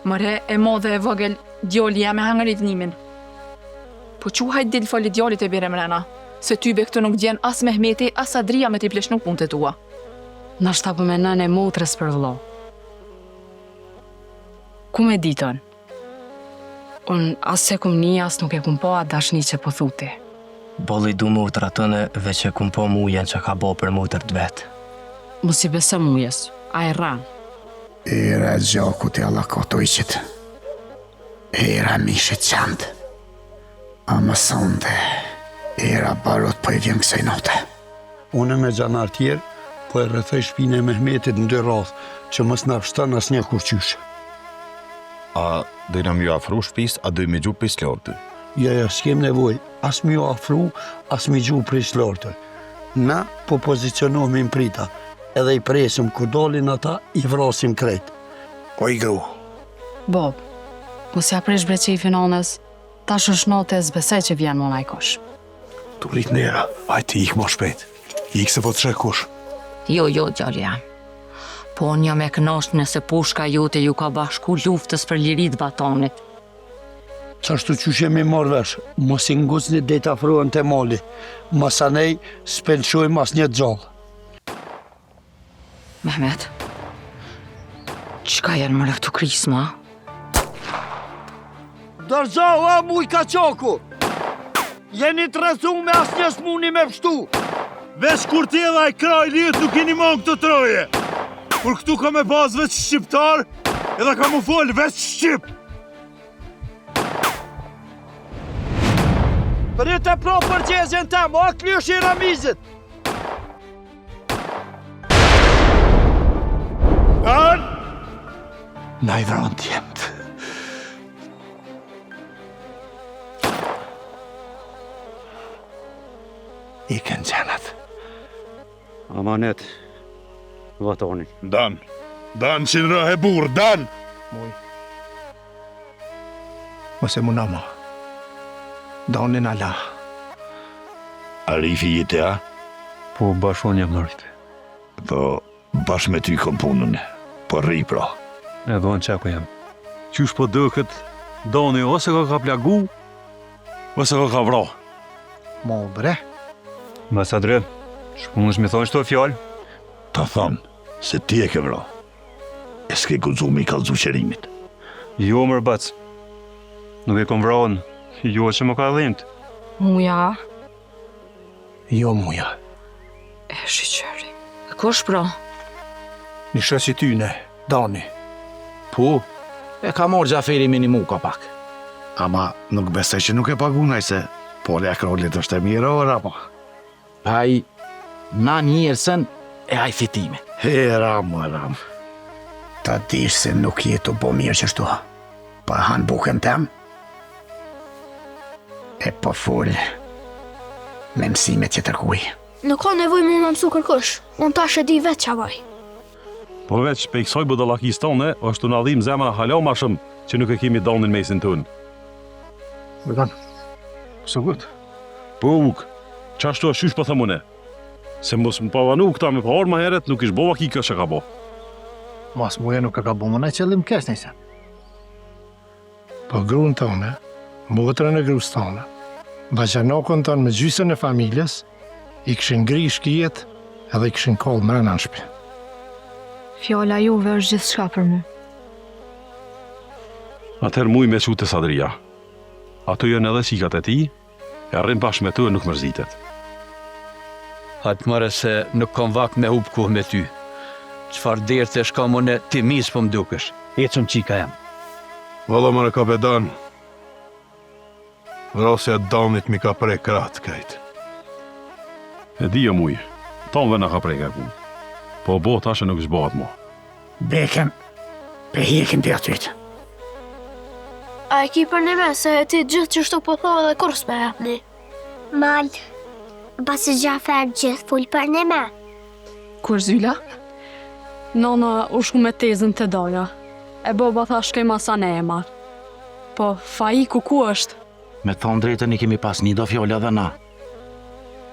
Mëre e modhe e vogël, djoli ja me hangërit nimin. Po quhajt dil fali djalit e bire mrena, se tybe këtu nuk djen as Mehmeti, as Adria me t'i pleshnu punët e tua. Nashta po me nën e motrës për vëllo. Ku me ditën? Unë as se kum një, as nuk e kum po atë dashni që po thuti. Bolli du motra tëne veç e kum po mujen që ka bo për motër të vetë. Mos i besë mujes, a e ran. Era gjakut e allakotojqit. Era mishit qandë. A më sonde, era barot po i vjen kësaj note. Unë me gjanar tjerë, po e rrethoj shpinë e Mehmetit në 2 radhë, që mos na fshton asnjë kurqysh. A dojna më ju afru shpis, a doj me gju pis lortë? Ja, s'kem nevoj, as më ju afru, as më gju pris lortë. Na po pozicionohemi në prita, edhe i presim ku dolin ata, i vrasim krejt. Po i gru. Bob, mos ja presh breqefin anës, tash është note e zbesej që vjen më najkosh. Tu rrit nera, ajti ik më shpejt. Ik se po të shekush. Jo, gjali jam. Po unë jam e kënaqur nëse pushka jote ju ka bashku luftës për lirit batonit. Qashtu qysh jemi marrë vesh, mos i ngucni det afrohen te mali, masanej s'pelshojmë as një gjallë. Mehmet, qka janë më këtu krisma? Dërzohu a muj ka qoku! Jeni të rrethu me as një smuni me pështu! Vesh kur t'jela e kraj lijet nuk keni mon këtë troje! Kur këtu ka me bazë veç shqiptar, edhe ka mu folë veç shqip! Prit e pro përgjezjen tem, o kljush i ramizit! Dan! Na i dhron t'jemt. Iken gjenat. Amanet, vatoni. Dan që në rëhe burë, Dan! Mose mu nama. Donin ala. Arifi jete, a? Po bashon jam mërit. Po bash me ty kom punën, po rri pra. E dhonë qako jam. Qysh po dëkët, doni ose ka plagu, ose ka vra. Mo bre. Mas Adrian, shpunësh me thonë shto fjallë? Ta thonë, se ti e ke vra. E s'ke guzumi i kalzu qerimit. Jo mërë bac. Nuk e kom vraën, jo që më ka dhimt. Muja, Jo muja. e shiqeri. Kush pra? Një shësi tyne, Dani. Po, e ka marrë Gjaferi minimu ka pak. Ama nuk besoj që nuk e pagunaj se pole akrollit është e mirë, apo? Ai, na njerësën e aj fitime. Ram. Ta dish se nuk jetu po mirë që shtu. Pa hanë bukën tem. E po full me mësimet që tërkuj. Nuk ka nevoj mu më mësu kërkush, unë tash e di vetë qavaj. Po veç pe i kësoj budallakis tonë, është të nadhim zemra hala ma shumë që nuk e kemi Danin mesin tonë. Vedan, so gut. Po uk, qashtu është qysh po thëmune? Se mos më pavanu këta me parë ma heret, nuk ish bova ki kështë që ka bo. Mas muja nuk ka bo më në qëllim kesh nëjse. Po grunë tonë, motrën e grus tonë, baqanokën tonë me gjysën e familjes, i këshin ngri shkijet edhe i këshin kollë mrena në shpi. Fjalla juve është gjithë shka për mu. Atëherë muj me qute Sadria. Ato jënë edhe qikat e ti, e arrim bashkë me tu e nuk mërzitet. Hajtë mëre se nuk kom vak me hub kuh me ty. Qfar derë të shka më në ti mis për më dukesh. Ecëm qika jam. Valla mëre kapetan, vrasja Danit mi ka prej kratë kajtë. E di jo muj, tonë na ka prej ka kun. Po bo tashe nuk shbohat mo. Beken, pe hekin të atyt. A e ki për një me se ti gjithë që shtu po thove dhe kurs me hapni. Mal, basi Gjafer gjithë full për një me. Kur zyla? Nona u shku me tezën të doja. E boba tha shkej masane e marë. Po, Faiku ku është? Me thonë drejtën i kemi pas një do fjolla dhe na.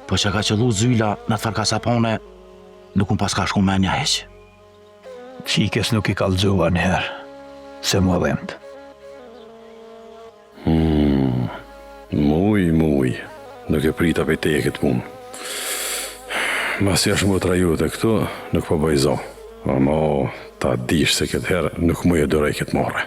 Po që ka qëllu zyla në thërka sapone, nuk unë pas ka shku me një heqë. Qikes nuk i kalzua njëherë. se më dhemët. Muj, nuk e prita për te e këtë punë. Mas jash më të raju të këtu, nuk po bëjzo. Ama ta dish se këtë herë nuk mu e dorej këtë morre.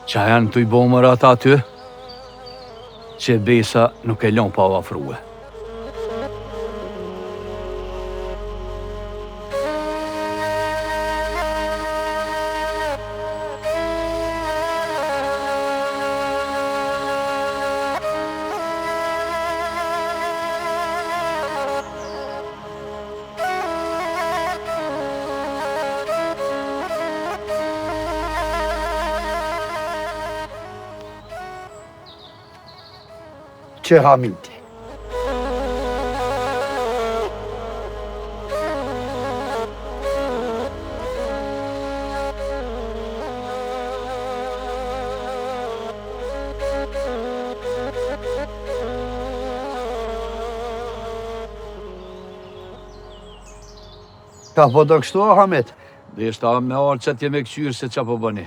Qa janë të i bomër ata aty, që besa nuk e lon pa u afrue. Që hamiti. Ka po do kështu, Hamit? Dhe ishta me arë që t'je me këqyrë se qa po bëni.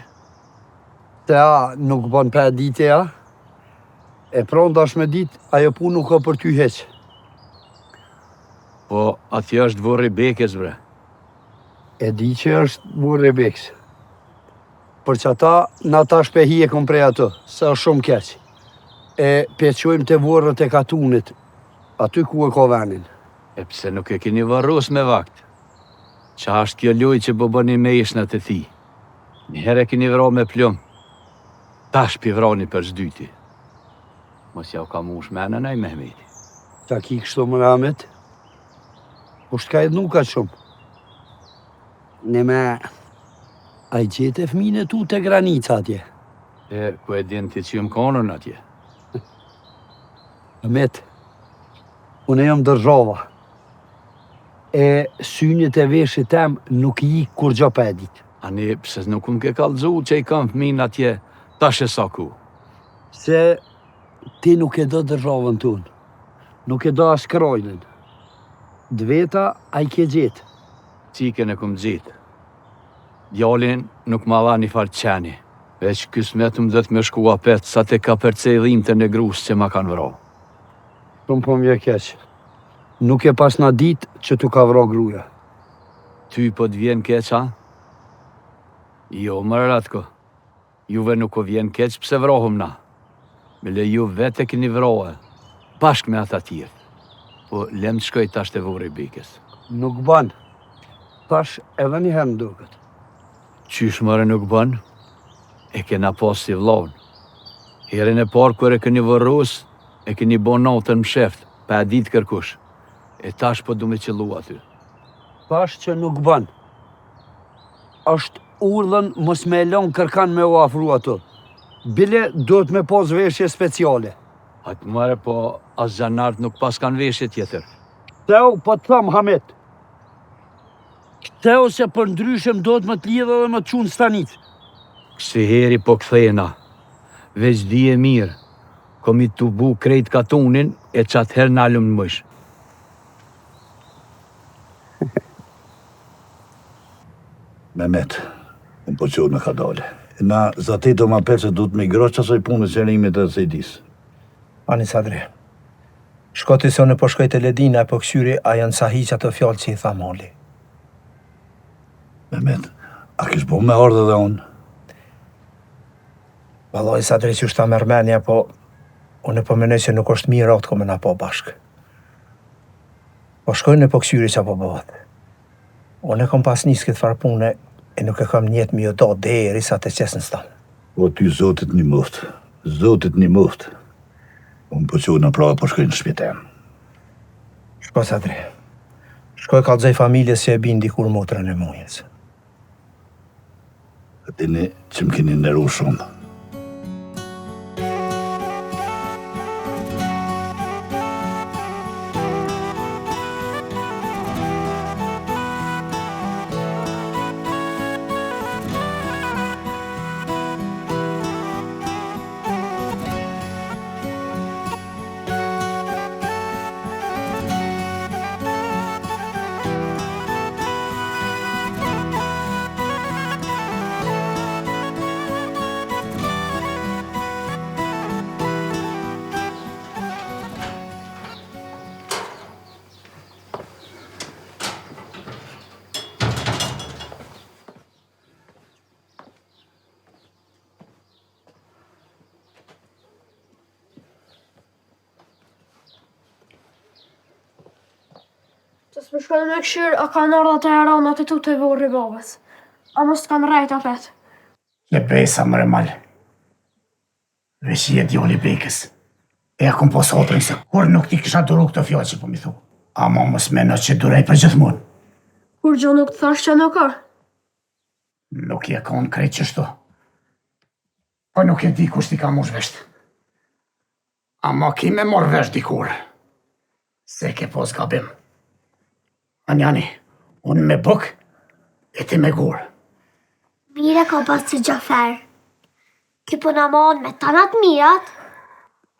Te a nuk bën për dite, a? E pronda është me dit, ajo punë nuk ka për ty heq. Po, atje është vërë i bekes, bre. E di që është vërë i bekes. Për që ata, në ta shpehi e kom prej ato, se është shumë keq. E peqojmë të vërët e katunit, aty ku e ka venin. E pse nuk e keni varros me vakt? Qa është kjo loj që po bëni me ishnat e thi? Njëherë e keni vra me plum, tash pi vrani për zdyti. Mos ja u ka mush menën ai Mehmeti. Ta ki kështu më Rahmet? Po shtë ka edhe nuk ka shumë. Ne me... A i qete fmine tu të granica atje. E, ku e din ti që jëm konën atje? Ahmet, unë jam dërzhova. E synjët e veshit tem nuk i kur gjo për edit. Ani, pse nuk më ke kallëzu që i kam fmin atje, tash e sa ku? Se... Ti nuk e do dërzhovën tunë, nuk e do as krojnën. Dveta, a i ke gjetë. Cike në këm gjetë. Djalin nuk ma dha një farë qeni, veç kësmetëm dhët me shku apet sa te ka përcejlim të në grusë që ma kanë vro. Shumë po mje keq. Nuk e pas na ditë që tu ka vro gruja. Ty po t'vjen keq, ha? Jo, më Ratko. Juve nuk o vjen keq pse vrohëm na. Me le ju vete keni vrohe, bashk me ata tjerë. Po lem të shkoj tash të vore i bekes. Nuk ban. Tash edhe një herë duket. Qysh mëre nuk ban? E kena pas si vlovën. Herën e parë kër e keni vërrus, e keni bon natën më sheft, pa e ditë kërkush. E tash po du me qëllu aty. Thash që nuk bën. Është urdhën mos me lën kërkan me u afru ato. Bile duhet me pas veshje speciale. Atë mëre, po as zanart nuk pas kanë veshje tjetër. Teo, po të tham, Hamet. Teo se për ndryshem do të më të lidhe dhe më të qunë stanit. Kësi heri po këthena, veç di e mirë, komi të bu krejt katunin e qatë herë nalëm në mësh. Mehmet, unë po qurë në ka dole. Na zati do ma përse du të migrosh qasoj punë në qërimit e Sejdis. Ani Sadri, shkoti se unë po shkoj të Ledina e po kësyri a janë sahi që ato fjallë që i tha mali. Mehmet, a kish po me ardhe dhe unë? Valoj Sadri që është ta mërmenja, po unë po menoj që nuk është mirë atë kome na po bashkë. Po shkoj në po kësyri që po bëhet. Unë e kom pas njës këtë farë pune e nuk e kam njetë mi o do dhe e risa të qesën stanë. Po ty zotit një muft, zotit një muft. Unë po qurë në prave po shkoj në shpjetem. Shkoj Sadri, shkoj kalëzoj familjes që e bindi kur motrën e mujës. Dini që më keni nëru shumë. Të s'më shkojnë me këshirë, a kanë ardha të eranat e tu të vorë i babës. A mos t'kanë rajt apet. Le besa mre mal. Vesh i e djoli bekës. E a kom pos hotrin se kur nuk ti kisha duru këtë fjallë që po mi thu. Ama mos meno që durej për gjithmonë. Kur gjo nuk të thash që nuk ar? Nuk je konë krejt qështu. Po nuk e di kush ti ka mush vesht. Ama ki me mor vesh dikur. Se ke pos gabim. Anjani, unë me buk, e ti me gur. Mire ka basi Gjafer. Ki po në mon me tanat mirat,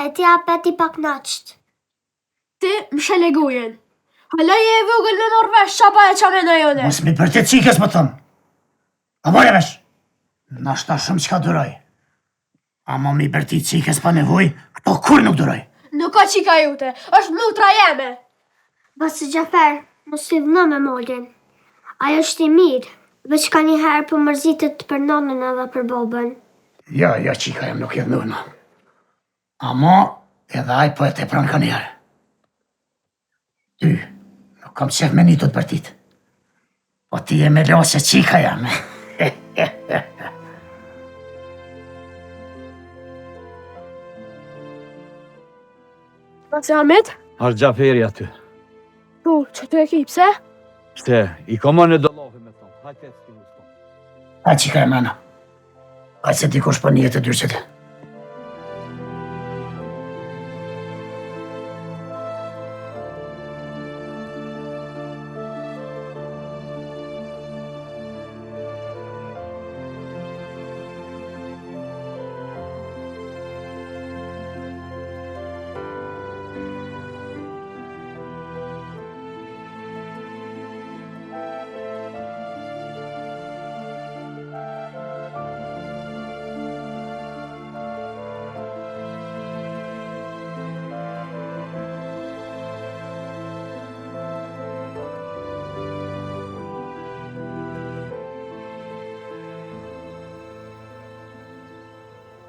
e ti apet i pak naqt. Ti më shelegujen. Hala je e vogël me morvesh qapa e qame në jone. Mos mi për të qikës më thëmë. A bërë vesh, nashta shumë qka duroj. Ama mi për ti qikës pa nevoj, këto kur nuk duroj. Nuk ka qika jute, është mutra jeme. Basi Gjafer, mos i dhënë me mollin. Ajo është i mirë, veç ka një herë për mërzitet për nonën edhe për babën. Ja, qika jem nuk jetë nëna. Ama edhe aj po e te pranë ka njerë. Ty, nuk kam qef me njëtut për tit. Po ti e me lo se qika jem. Basi Hamet? Har Gjaferi aty. Po, që të e ki, pse? Pse, i komon e dolovi me thonë. Hajtë e s'ki muston. A qika e mena. A se dikush për njëtë e dyrqet.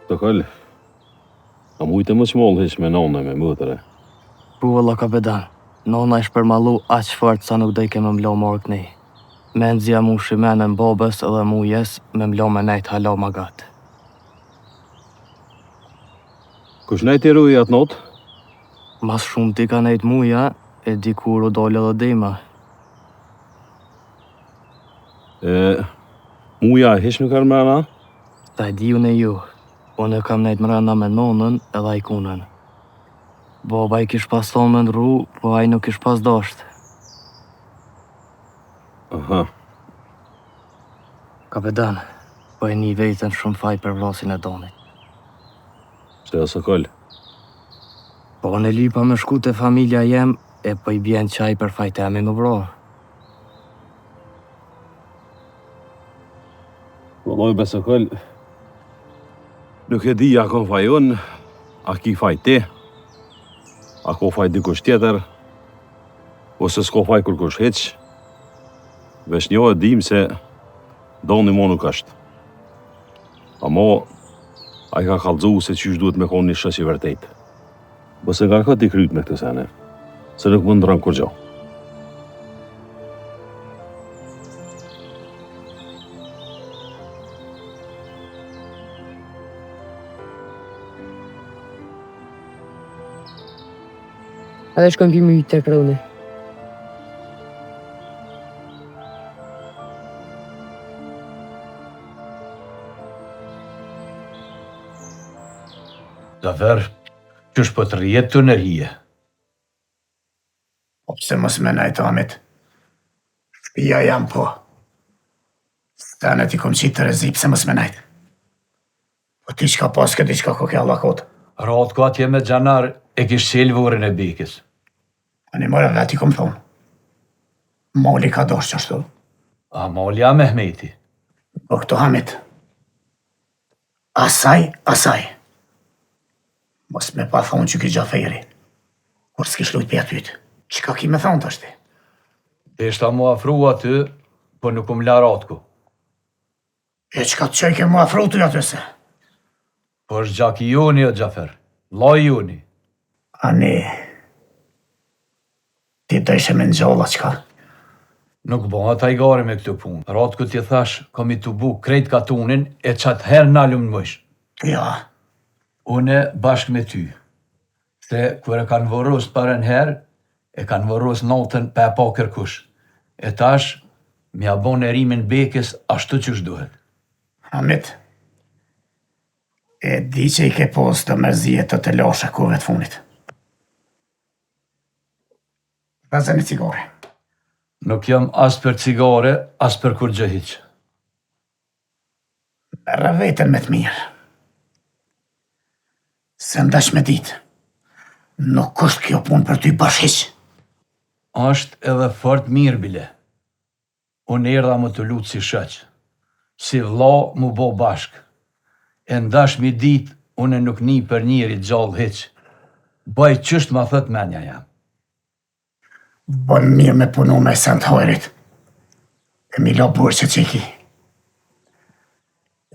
Të këllë, a mujtë më qmollë heq me nona me mëtëre? Po valla kapetan, nona ish përmalu aq fort sa nuk do i kemë mlo morë këni. Me nëzja mu shimenën babës edhe mujes me mlo me nejt hala ma gatë. Kush nejt i ruj atë notë? Mas shumë ti ka nejt muja, e dikur u dole dhe dima. Muja heq nuk arë mrena? Ta e di unë e ju. Unë e kam nejt mrena me nonën edhe ajkunën. Baba i kish pas thonë me ndru, po aj nuk kish pas dasht. Aha. Kapetan, po e një vetën shumë faj për vlasin e Donit. Se o Sokol? Po në lipa me shku të familja jem, e po i bjen qaj për fajtemi më vro. Vëlloj be Sokol, nuk e di a kon faj unë, a ki faj ti, a ko faj dikush tjetër, ose s'ko faj kërkush heq, veç njo e dim se Doni mo nuk është. Amo, a i ka kallëzu se qysh duhet me konë një shës i vërtejt. Bëse nga këtë i kryt me këtë sene, se nuk më ndronë kur gjo. Edhe shkojmë pimë i të kroni. Zafer, qësh po të rjetë të nërhije? Po pse mos me najt, Amit? Shpia jam po. Stanet i kom qitë të rezi, pse mos me najt? Po ti qka paske, ti qka ko ke alla kotë. Ratko atje me gjanar e kish qelë vërën e bekës. Ani mërë vetë i kom thonë. Moli ka dosh qështu. A moli a Mehmeti? Po këto Hamit. Asaj. Mos me pa thonë që ki Gjaferi. Kur s'kish lujt për atyt. Qka ki me thonë të ashti? Deshta mu afru aty, po nuk la Ratko. E qka të qaj ke mu afru të atyse? Po është gjaki joni o Gjafer, loj joni. Ani, ti të ishe me nxolla qka? Nuk bëha ta i gare me këtë punë. Ratko t'je thash, kom i të bu krejt katunin e qatë her nalum në mësh. Ja. Une bashkë me ty. Se kër e kanë vëros parën herë, e kanë vëros notën pa e pa kërkush. E tash, mi abon e rimin bekës ashtu që shduhet. Hamit, e di që i ke pos të mërzijet të lashe kove të funit. Vazë një cigare. Nuk jam as për cigare, as për kur gjë hiq. Merre veten me të mirë. Se ndash me ditë, nuk është kjo punë për ty bashkëq. Ashtë edhe fort mirë bile. Unë erdha më të lutë si shëq. Si vlla mu bo bashkë. E ndash mi ditë, unë nuk ni për njëri gjallë hiq. Baj qësht ma thët menja jam. Bën mirë me punu me sent hojrit. E mi la burë që qiki.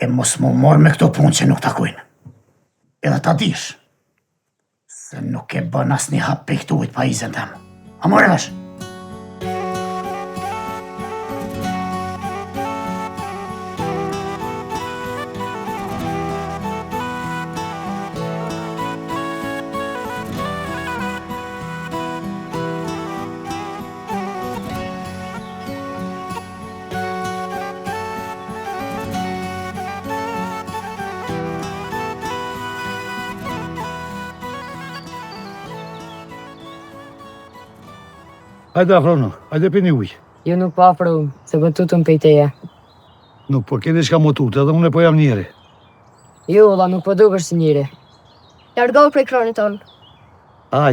E mos mu morë me këto punë që nuk takojnë. Edhe ta dish, se nuk e bën as një hap pe këtu ujtë pa izën temë. A more vesh? Hajde afrono, hajde pini uj. Jo nuk po afro, se po tutëm pejteje. Nuk po keni shka më tutë, edhe unë po jam njeri. Jo, la nuk po dukesh si njeri. Largohu prej kronit tonë.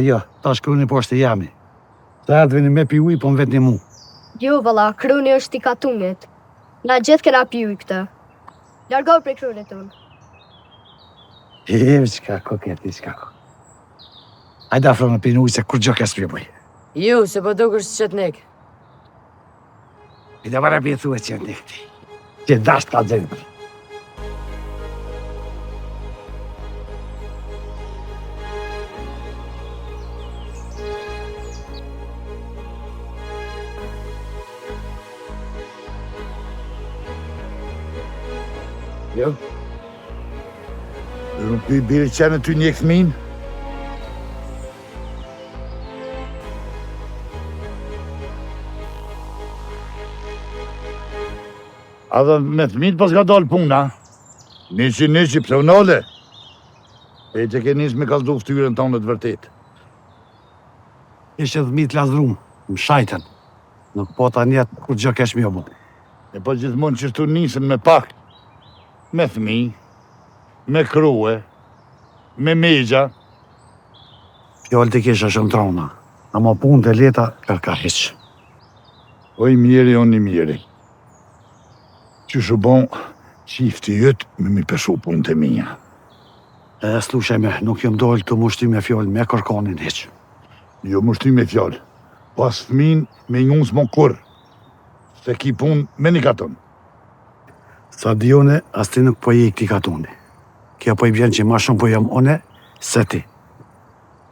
Jo, ta shkruni poshtë jami. Ta atë vini me pi uj, po më vetë një mu. Jo, valla, kroni është i katunit. Na gjithë kena pi uj këtë. Largohu prej kronit tonë. Qka koketi, qka ko. Hajde afrono pini uj, se kur gjo kes pjë bëj. Jo, se po dukesh si qëtnik. I da vara pjetu e qëtnik ti. Që dash ta dzenë. Jo. Nuk i biri qenë ty një këmin? A dhe me thmit pas ka dalë puna. Nici, pse unale? E që ke njës me kaldu ftyrën tonë të vërtet. Ishe dhmit lasdrum, më shajten. Nuk po ta njetë kur gjë kesh mjo mu. E po gjithmonë që shtu nisën me pak. Me thmi, me krue, me megja. Fjallë të kisha shumë trona, ama punë të leta kërka heq. O i mjeri, on i mjeri. Që shu bon, qifti jëtë me mi peshu punë të mija. E slushaj me, nuk jëm dollë të mushti me fjallë me kërkanin heq. Jo mushti me fjallë, pas fmin me njënës mon kur. Se ki punë me një katon. Sa dione, as ti nuk po je i këti katoni. Kja po i bjen që ma shumë po jam one, se ti.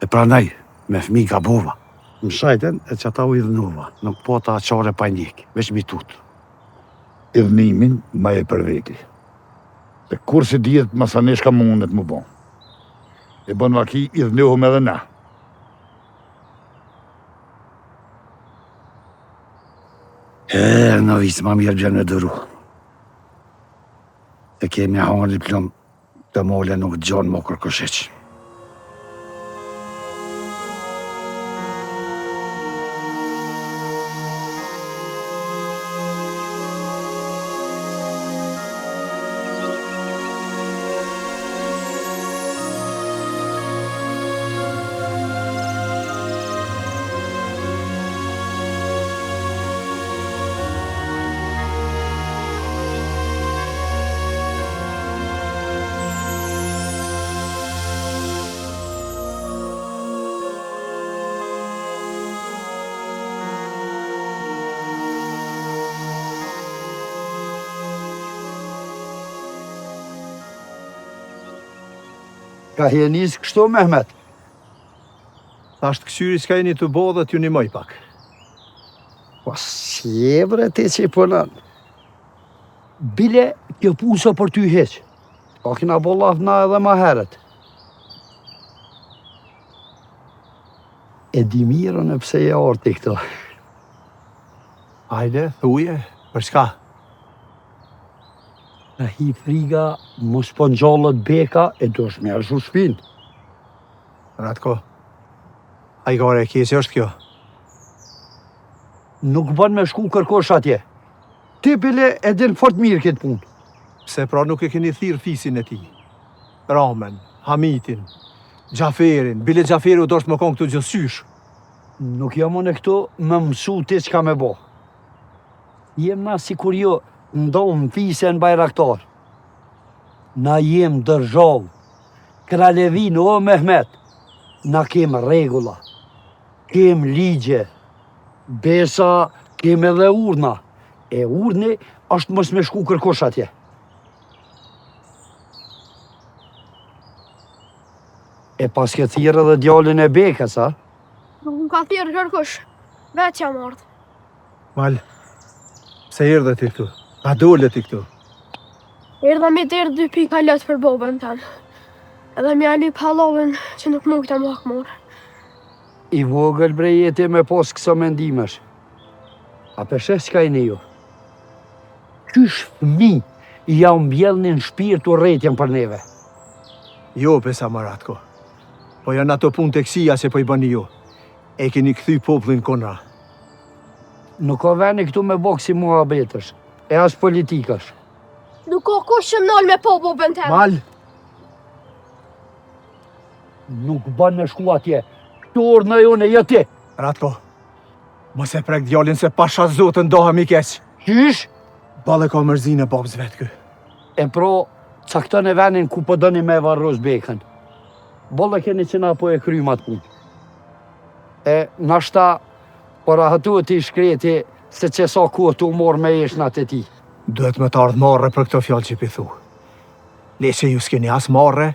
E pranaj, me fmi gabova. Më shajten e që ata u idhnova, nuk po ta qare pa njek, veç mi tut. Idhnimin ma e për veti. Se kur si djetë masanesh ka mundet më bon. E bon vaki idhnohëm edhe na. Në visë ma mirë bjerë në dëru. Se kemi hangri plëm të mole nuk gjonë më kërkësheq. Ka hjenis kështu, Mehmet? Ta është kësyri s'ka jeni të bo dhe t'ju një moj pak. Po sjevre ti që i përnën. Bile kjo puso për ty heq. Ka kina bo lafna edhe ma heret. E di mirën e pse je orti këto. Hajde, thuje, për shka? Në hi friga, mos po nxallët beka e do shmerë shu shpinë. Ratko, a i gore e kjesi është kjo? Nuk bën me shku kërkosh atje. Ti bile e din fort mirë këtë punë. Pse pra nuk e keni thirë fisin e ti? Ramen, Hamitin, Gjaferin, bile Gjaferi u doshtë më konë këtu gjësysh. Nuk jam unë këtu më mësu ti që ka me bo. Jem na si kur jo ndonë fise në Bajraktar. Na jem dërzhov, Kralevin o Mehmet, na kem regula, kem ligje, besa kem edhe urna, e urni është mos me shku kërkosh atje. E pas ke thirë edhe djallin e bekës, a? Nuk më ka thirë kërkosh, vetë jam ardhë. Mal, pse erdhe ti këtu? A dole ti këtu? Erdha mi dherë 2 pika lëtë për bobën tanë. Edhe mi ali palovën që nuk më këta më akmorë. I vogël bre jeti me pos këso mendimesh. A përshes qka i një ju? Qysh fmi i ja mbjellnin shpirtu rretjen për neve? Jo, pesa Maratko. Po janë ato punë të kësia se po i bëni ju. E keni këthy popullin konra. Nuk ka veni këtu me boksi mua betësh, e as politikash. Nuk ka kush që nëllë me po bobën temë. Mal! Nuk bën me shku atje. Këtur në jone, jo ti. Ratko, mos e prek djallin se pasha zotën doha mi keq. Qysh? Bale ka mërzine babës vetë kë. E pro, caktën e venin ku po dëni me varros bekën. Bolle keni që na po e krymat punë. E nashta, por ahatu ti shkreti se që sa ku të umor me eshnat e ti. Duhet me të ardhë marre për këto fjallë që pithu. Le që ju s'keni as marre,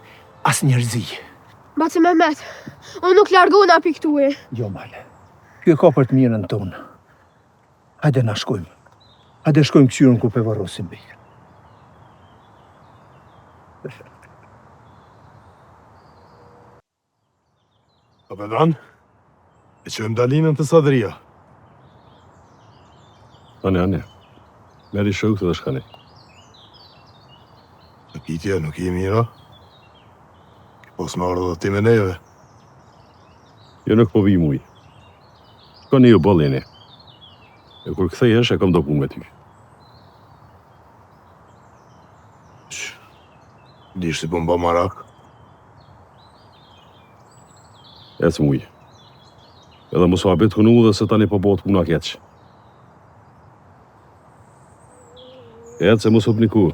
as njerëzi. Baci Mehmet, unë nuk largona pi këtuje. Jo, male. Kjo ka për të mirën tonë. Hajde na shkojmë. Hajde shkojmë këqyrën ku pe varrosim bekën. Kapetan, e qëmë dalinën të sadria. Ane. Meri shokët dhe shkani. Në kitja nuk i mira? Pos më ardhë dhe ti me neve. Jo nuk po vi muj. Shkani ju bollini. E kur kthehesh e kam do punë me ty. Dish si po mba marak? Ec muj. Edhe mos u habet hunu dhe se tani po bëhet puna keq. Ec se mos u pniku.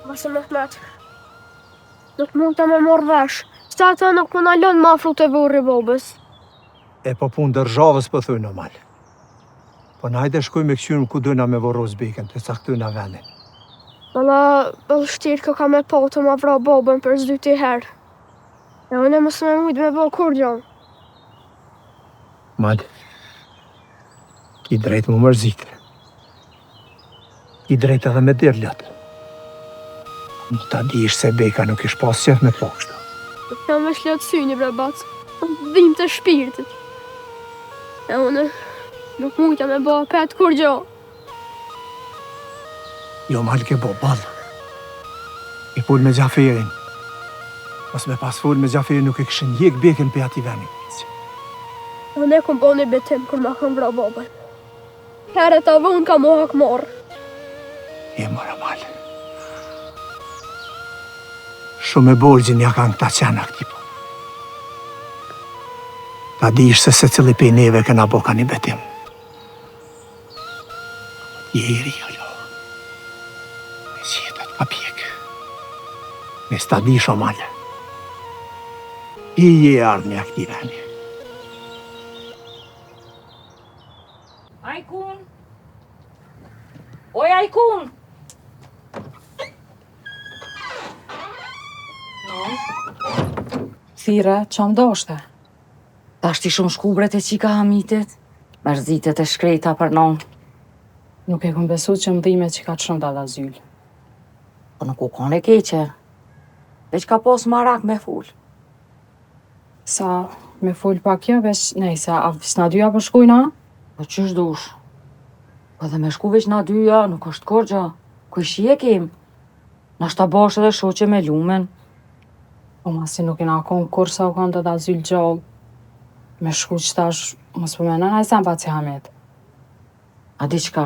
Mase Mehmet. Nuk mund të me morë vesh. Sta ata nuk më nalon ma afru të vurri babës. E po punë dërzhavës po thuj normal. Po na hajde shkoj me këqyrëm ku dojna me vorroz beken, të caktujna vendin. Valla, bëllë shtirë kë ka me po të ma vra babën për zdyti herë. E unë mësë me mujtë me bëllë kur gjonë. Mal, ki drejt më mërzit. Ki drejt edhe me dirlët. Nuk ta dish se beka nuk ish pas qef me pokshta. Nuk kam me shletë syni, bre bac. Unë dhim të shpirtit. E unë nuk mujta me bëllë petë kur gjonë. Jo mal ke bo ballë. I pull me Gjaferin. Mos me pas full me Gjaferin nuk e këshën jek beken për ati veni. Unë e kom bo një betim kur ma kam vra babën. Herët avë unë ka mo hak morë. E mora mal. Shumë e borgjin ja kanë këta qena këti po. Ta dish se cili pej neve këna bo ka një betim. Jeri, jo. Me qetat ka pjek. Me sta dish o mal. I je ardhë me akti veni. Ajkun! Oj, Ajkun! Thire, që më doshte? Ta shti shumë shkubret e qika hamitit, mërzitet e shkreta për non. Nuk e kom besu që më dhime që ka të shumë dada zyllë. Po nuk u kone keqe, veç ka pos marak me full. Sa, me full pak jo, veç nejse, a visna dyja për shkujna? Po qysh dush? Po dhe me shku veç na dyja, nuk është korgja. Kuj shi e kem? Nashta bash edhe shoqe me lumen. Po ma si nuk i na konë kur sa u kanë dada zyllë gjallë. Me shku që tash, mos përmena na i sen pa si Hamet. A di qka?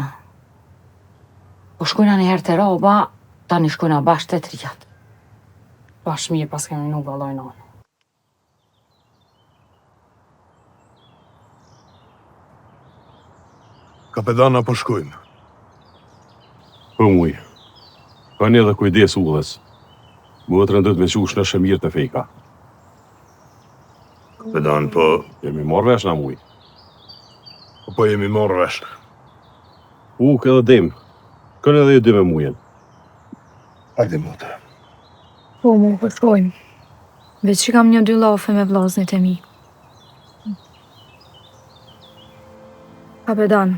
Po shkujna një herë të roba, ta një shkujna bashkë të trijat. Bashkë mirë pas kemi nuk valojnë anë. Kapedana po shkojnë. Po muj. Ka një dhe kujdes ullës. Më të rëndët me qush në shëmirë të fejka. Kapedan, po... Jemi morë vesh na muj. Po jemi morë vesh. Uk edhe dim. Kënë edhe ju dy me mujen. Hajde mote. Po, mu, përshkojmë. Veç që kam një dy lafe me vllaznit e mi. Kapedan,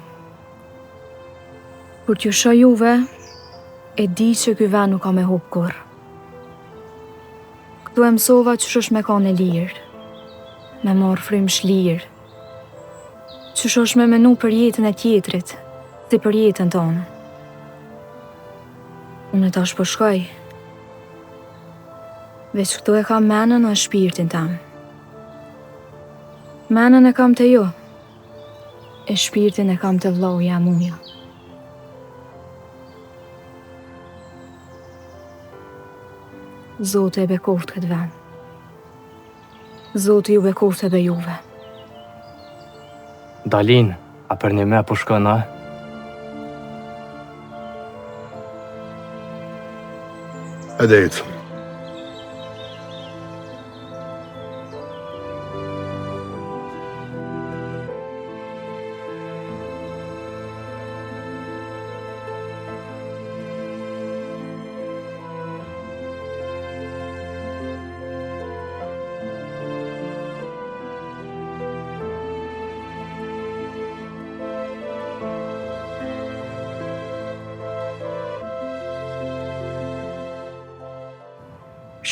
kur t'ju shoh juve, e di që ky vend nuk ka me hup kur. Këtu e mësova që shosh me kone lirë, me marrë frymë shlirë, që shosh me menu për jetën e tjetrit, si për jetën tonë. Unë tash po shkoj, veç këtu e kam menën e shpirtin tam. Menën e kam të ju, e shpirtin e kam të vllauja muja. Zotë e bekoft këtë vend. Zotë ju bekoft edhe juve. Dalin, a për një me po shkona? E dhejtë.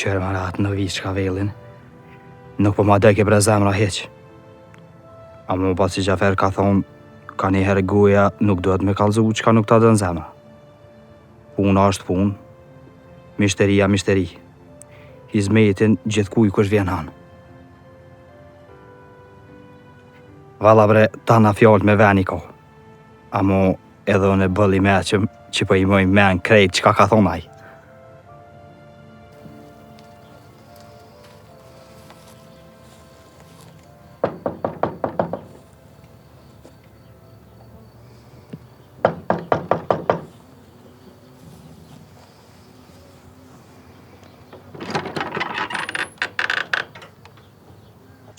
Qërë më ratë në vishë ka velin. Nuk po ma deke bre zemra heq. A mu pasi Gjafer ka thonë, ka një herë goja nuk duhet me kalzu që ka nuk ta dënë zemra. Puna është punë, mishteria mishteri. Hizmetin gjithë kuj kush vjen hanë. Valla bre, ta na fjallë me veni ko. Amo edhe unë e bëlli me që po i moj men krejt që ka thonë aj.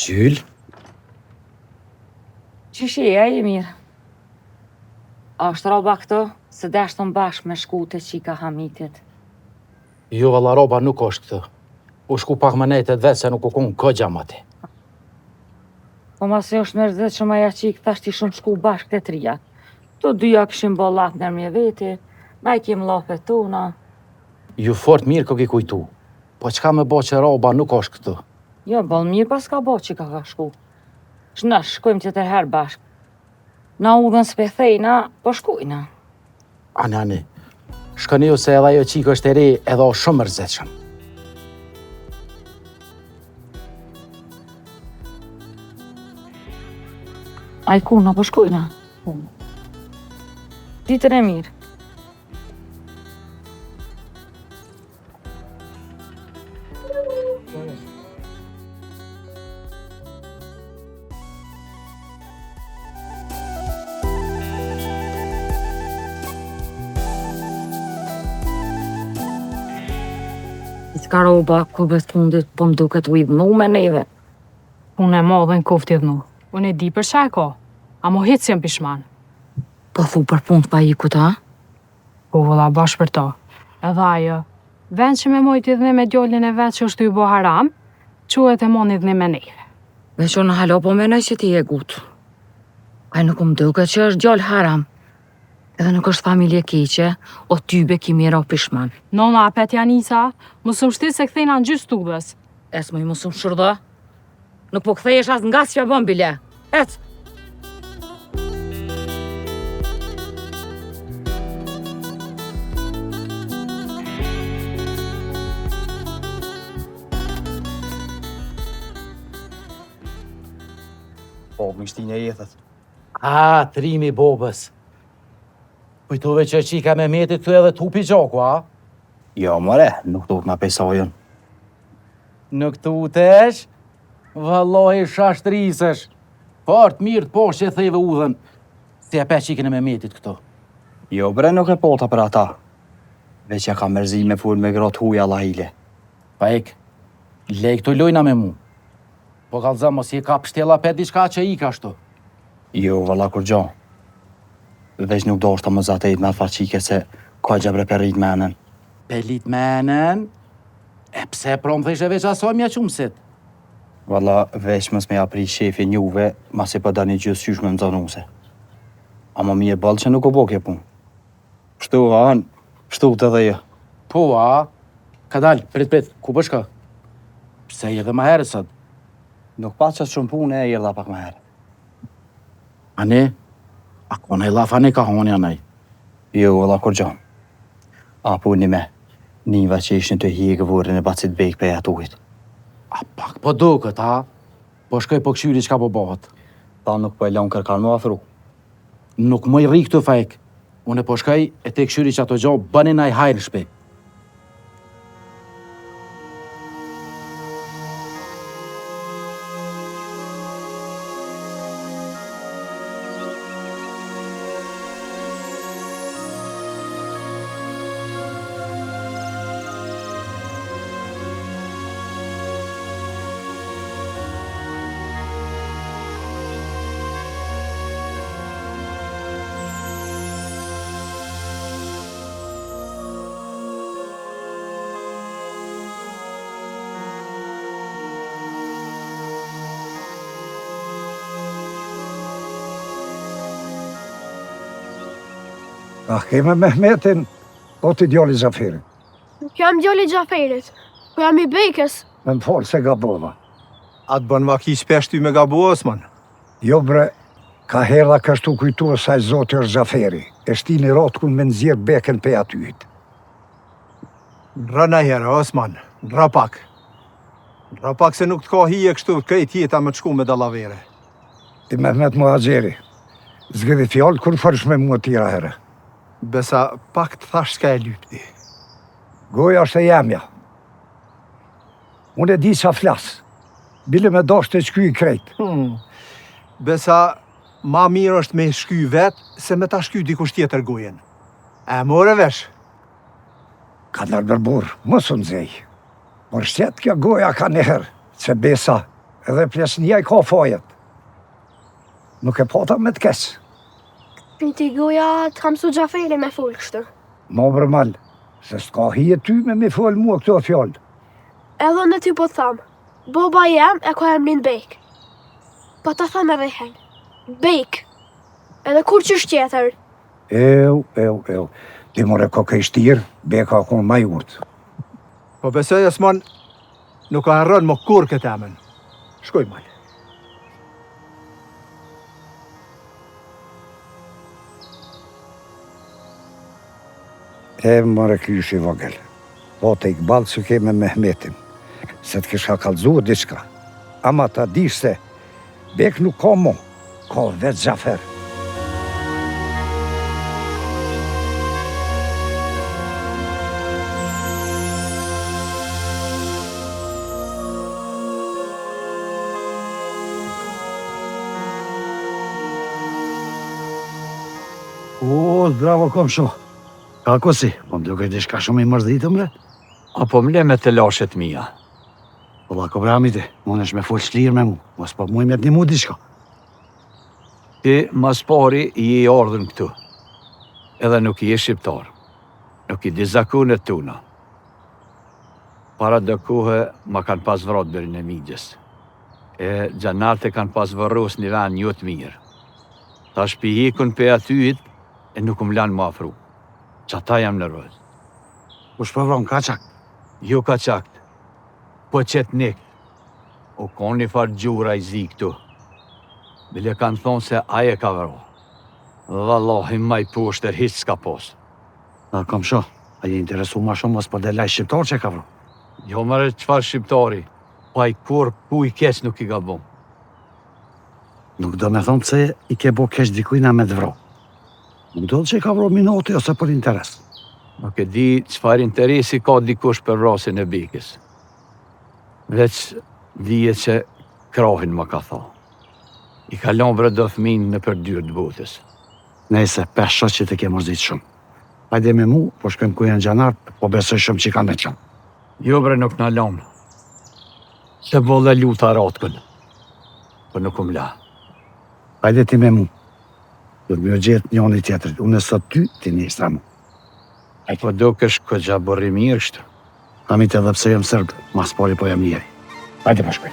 Gjyll? Qëshia e mirë. Ashtë roba këto, se deshtën bashkë me shkute qika hamitit. Jo, valla roba nuk është këtë. U shku pak më nejtet vetë se nuk u kun këgja mati. Po masi është mërzit që maja qikë thashti shumë shku bashkë të trija. Të dyja këshim bollat nërmje veti, na i kem lafe tona. Ju fort mirë kë ki kujtu. Po qka me bo që roba nuk është këtë? Jo, bol mirë pas ka bo që ka shku. Shna shkojmë që të herë bashkë. Na udhën s'pethejna, po shkujna. Ani, shkëni ju se edhe ajo qikë është e re edhe o shumë mërzetshëm. A i kuna, po shkujna. Ditën e mirë. Ka roba, ku vetë fundit, po më duket u idhnu me neve. Unë e modhe në koftë idhnu. Unë e di për qa e ko, a mo hitë si jam pishman. Po thu për punë pa i kuta? Po vëlla bashkë për to. Edhe ajo, vend që me mojt idhne me djollin e vetë që është ju bo haram, quhet e mon idhne me neve. Veç unë halo po menoj që ti e gutë. A nuk më duket që është djoll haram. Edhe nuk është familje keqe, o tybe ki mira o pishman. Nona, apet Janisa, musëm shtit se kthejna në gjysë tudhës. Esë më i musëm shërda. Nuk po kthejesh as nga s'ja bëm bile. Ecë! Po, më shtin e jetët. A, trimi bobës. Kujtove që qika me metit të edhe tupi gjoku, a? Jo, mëre, nuk do të nga pesojën. Nuk tutesh? Vëllohi shashtrisësh. Fort mirë të poshtë që thejve udhën. Si e pe qikën e me metit këto. Jo, bre, nuk e pota për ata. Veç ja ka mërzi me fur me grot huja lahile. Pa ek, lej këto lojna me mu. Po kalza mos i ka pështjela pe diçka që i ka shtu. Jo, valla kur gjo. Veç nuk do është të më zatejt me farqike se ka gjebre për rrit menen. Për rrit menen? E pse prom theshe veç asoj mja qumësit? Valla, veç mës me apri shefi njuve, mas i përda një gjysë qysh me më zonuse. Ama mi e balë që nuk o bo kje pun. Shtu, anë, shtu të dhe jë. Po, a? Ka dalë, prit, ku bëshka? Pse i edhe ma herë sët? Nuk pa që shumë punë e i rda pak ma herë. Ani? A kone i lafani ka honi anaj? Jo, valla kur gjo. A puni me, niva që ishën të hjegë vërën e bacit bejk për jatuhit. A pak po duket, a? Po shkoj po këshyri qka po bëhet. Ta nuk po e lanë kërkan më afru. Nuk më i ri këtu fajk. Unë po shkoj e te këshyri që ato gjo bëni na i hajrë shpe. A keme Mehmetin, po t'i djali Gjaferin. Nuk jam djali Gjaferit. Po jam i Bekës. Me më falë se gabova. A të bën vaki shpesh ty me gabu, Osman? Jo bre, ka hera kështu kujtuar sa i zoti është Xhaferi. E shtini rotkun me nëzirë Bekën pe atyjit. Rëna herë, Osman, nra pak. Nra pak se nuk të ka hije kështu krejt jeta me të shku me dallavere. Ti Mehmet Muhaxheri, zgjidhi fjallë kur fërsh me mua tira herë. Besa pak të thash s'ka e lypti. Goja është e jemja. Unë e di sa flas. Bile me dash të shky i krejt. Besa ma mirë është me shky vetë se me ta shky dikush tjetër gojen. E more vesh? Ka nërberbur, mos unë zej. Por shtet kjo goja ka njëherë, që besa edhe plesnia i ka fajet. Nuk e pata me të kesë. Ti goja të kam su Xhaferi me full kështu. Ma bërmal, se s'ka hije ty me full mua këto fjallë. Edhe në ty po të thamë, boba jem e ka emrin Bek. Po të thamë edhe hen. Bek. Edhe kur që tjetër. Eu. Ti more koke i shtirë, Beka konë ma jurtë. Po besoj, Osman, nuk ka harron më kur këtë emen. Shkoj mal. More kysh i vogël. Po të ikbalë që ke me Mehmetin. Se të kisha kalzuar diçka. Ama ta dish se Bek nuk ka mo, ka vetë Xhafer. Bravo, komsho. Kako si? Po më duke dishka shumë i mërzitëm, bre? Apo mle me të lashet mija. Po da, kobramiti, mund është me full shlirë me mu, mos po muj me të një mu dishka. Ti, mas pari, i ardhën këtu. Edhe nuk i shqiptar. Nuk i di zakonet tuna. Para do kohë ma kanë pas vrat bërin e midjes. E gjanarte kanë pas vërros një ven një të mirë. Ta shpihikun pe atyit, e nuk më lanë më afru. Që ata jam nërvëz. U shpëvron, kaçak? Jo kaçak. Po qëtë nik. O konë një farë gjura i zi këtu. Bile kanë thonë se aje ka vëro. Vallahi ma i poshtër hiç s'ka pos. Na, komsho, a je interesu ma shumë mos po delaj shqiptar që ka vëro? Jo mërë qëfar shqiptari. Pa i kur ku i keq nuk i ka bom. Nuk do me thonë se i ke bo keq dikujna me të vëro. Nuk do që i ka vëro minoti ose për interes. Nuk e di qëfar interesi ka dikush për vrasin e Bekës. Veç dhije që krahin më ka tha. I kalon bre do fëmin në përdyrë të botës. Nejse, pesha që të ke mërzit shumë. Hajde me mu, po shkojmë ku janë gjanart, po besoj shumë që i kanë me qënë. Jo bre nuk në lonë. Se bolle luta ratkën. Po nuk la. Hajde ti me mu. Do të më gjetë njëni tjetërit. Unë e sot ty, ti një istra mu. Po do kësh këgja borri mirë shtë. Kamit edhe pse jam sërbë, mas pari po jam njeri. Hajde pa shkoj.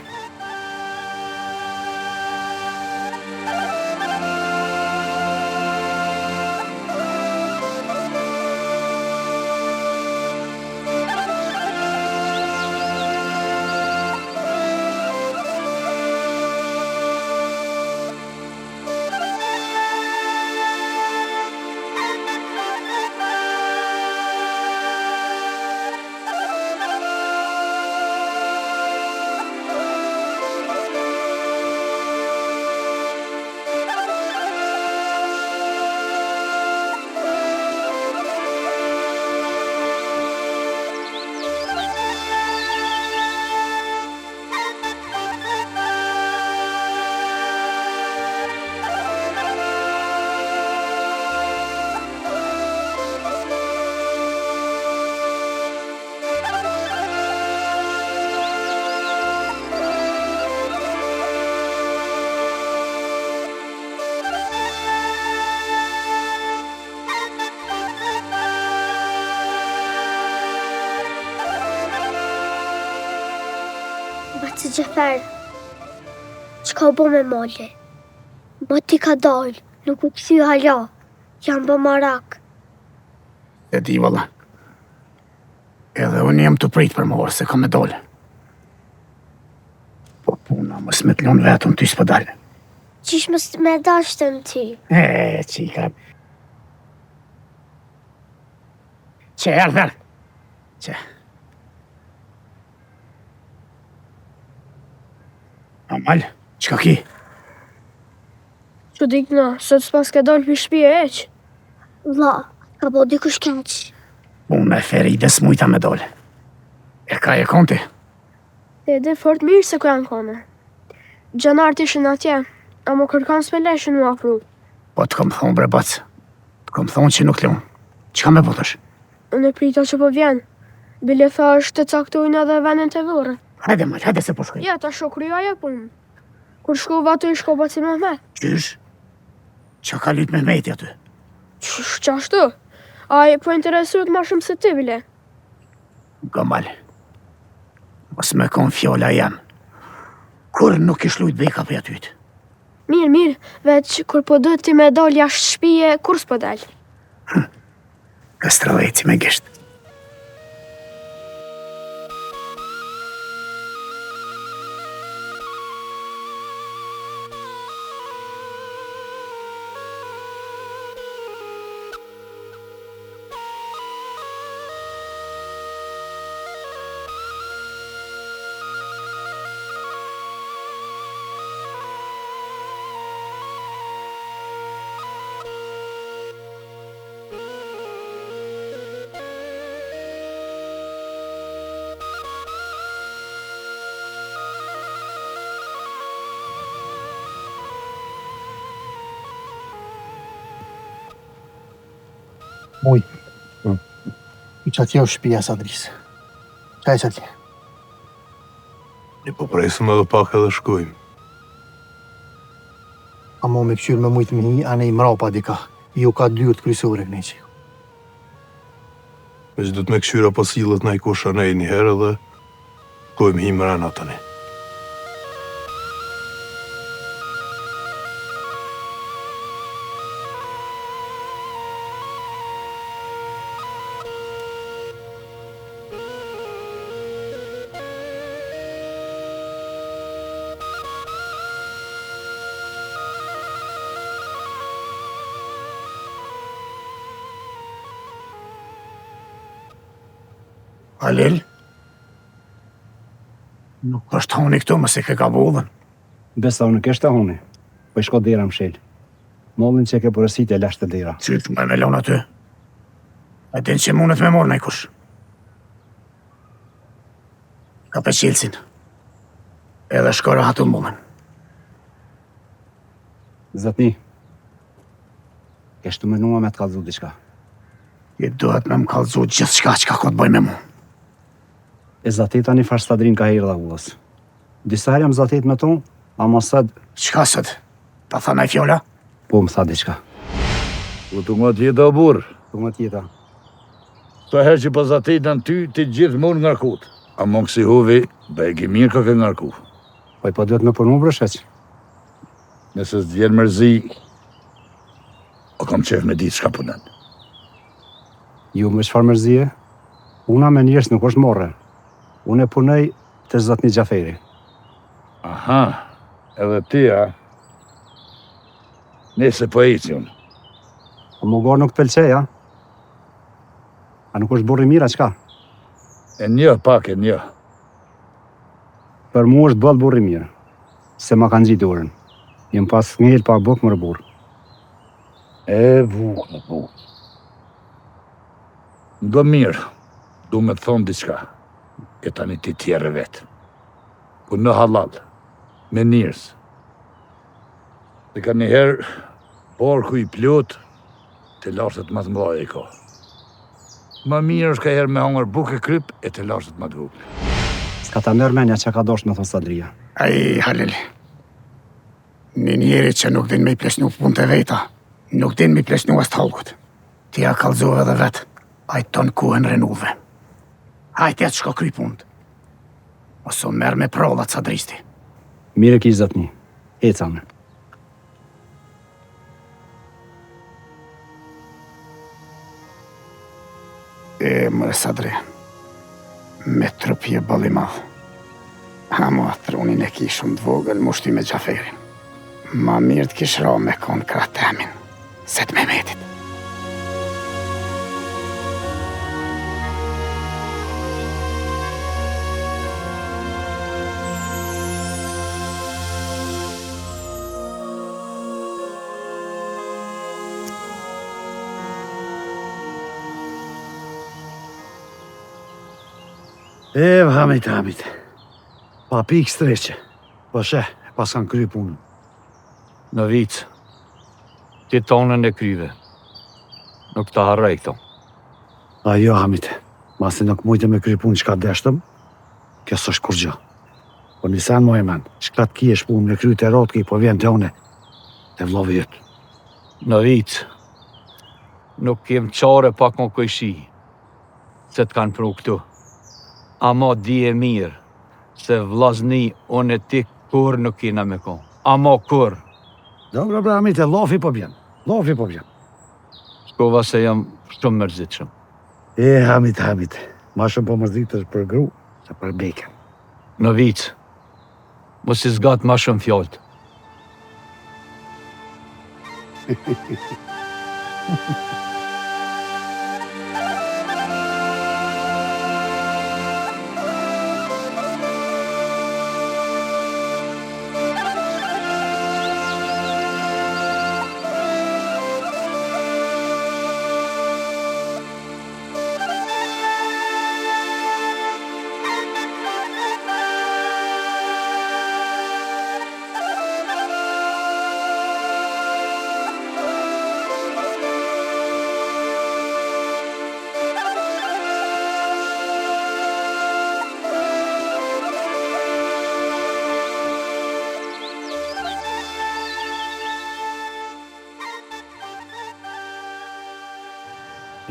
Baci Xhafer, që ka bo me molle? Moti ka dal, nuk u këthy hala, janë bë marak. E di, valla. Edhe unë jem të prit për më orë se ka me dollë. Po puna, mës me t'lon vetëm ty s'po dalë. Qish mës me dashtëm ty? Qika. Që erdher. Që. Amal, qka ki? Që dikna, sot s'pas ke dalë për shpije eq? Vla, ka bo dikush keq. Unë e Feride s'mujta me dollë. E ka e konti? E dhe fort mirë se ku janë kone. Gjanar t'ishin atje, a më kërkan s'me leshin mu afru. Po të kom thonë bre bac. Të kom thonë që nuk t'lon. Qka me botash? Unë e prita që po vjen. Bile tha është të caktojnë edhe venin të vore. Hajde mal, hajde se po shkoj. Ja, ta shokrija e punë. Kur shkova aty, shkova si Mehmet. Qysh? Qa ka lyt Mehmeti aty? Qashtu? Ai po interesuat ma shumë se ti, bile. Gamal. Mos me kon fjolla jam. Kur nuk ish lujt beka për atyt? Mirë, veç kur po do ti me dal jashtë shpije, kur s'po dal? Kastraveci me gisht. Muj. I që atje është shpia Sadrisë. Qa e që atje? Ne po presim edhe pak edhe shkojmë. A mo me këshyrë me mujtë me hi, anë i mrapa dika. Jo ka dyrt krysore këne që. Veç du të me këshyra pasillet na i kosha nej një herë dhe kojmë hi mrena tani. Halil? Nuk është honi këtu, mëse ke ka bullën. Besa unë kështë të honi, po i shko dira më shelë. Mollin që ke përësit e lashtë të dira. Qytë me melon aty? E din që mundet me morë në kush. Ka pe qilësin. Edhe shkora hatu mullën. Zatni, keshtu me nua me të kalzu diçka. I duhet me më kalzu gjithë shka që ka këtë bëj me mu. E zatit tani farë stadrin ka hirë dhe ullës. Disa herë jam zatit me tonë, ama sëd... Qka sëd? Ta thana i fjolla? Po më tha diçka. Po të më tjeta o burë? Po më tjeta. Sa herë që po zatitën ty, ti gjithë mund ngarkut. A mong si huvi, bejki mirë ka ke ngarku. Po i po duhet me përnu brësheq. Nëse s'dvjen mërzi, o kam qef me ditë shka punen. Ju me qëfar mërzije? Una me njërës nuk është morre. Unë e punoj të Zatni Gjaferi. Aha, edhe ti, a? Nese po e ici unë. O më gorë nuk të pëlqeja? A nuk është burri mira, qka? E një, pak e një. Për mu është bëllë burri mirë, se ma kanë gjitë urën. Jem pas ngejlë pa bukë më rëburë. E bukë. Ndo mirë, du me të thonë diçka. E tani ti tjere vetë. Po në halal, me njërës. Dhe ka njëherë, porku i plot, të lasët ma të mdoj e ko. Ma mirë është ka herë me hongër buke kryp, e të lasët ma të vukë. S'ka ta mërë menja që ka dosh me thonë Sadria. Ai, Halil, një njeri që nuk din me i plesnu punë të veta, nuk din me i plesnu as të halkut. Ti a kalzove dhe vetë, a i tonë kuhen renuve. Hajtë jetë shko kry punët. Oso merë me prollat Sadristi. Mire kish Zatni, ecane. E, më Sadri, me trupi e bëlli madh. Ama trunin e ki shumë të vogël, mushti me Gjaferin. Ma mirë të kish ra me konë kratemin, se të Mehmetit. Hamit. Pa pikë streqe. Po sheh, pas kanë kry punën. Në vicë, ti tonën e kryve. Nuk të harrej këto. Ajo, Hamit, masi nuk mujtë me kry punë qka deshtëm, kjo s'është kur gjë. Po nisan mo e men, qka të kiesh punë me kry të rotki, po vjen të une, të vlove jëtë. Në vicë, nuk kem qare pak më kojshi, se të kanë pru këtu. Ama di e mirë, se vllazni unë e ti kur nuk kina me konë. Ama kur. Dobra, Hamit, e lofi po vjen. Shkova se jam shumë mërzitshëm. Hamit, ma shumë po mërzitësh për gru, se për beke. Në vicë, mos i zgat ma shumë fjallët.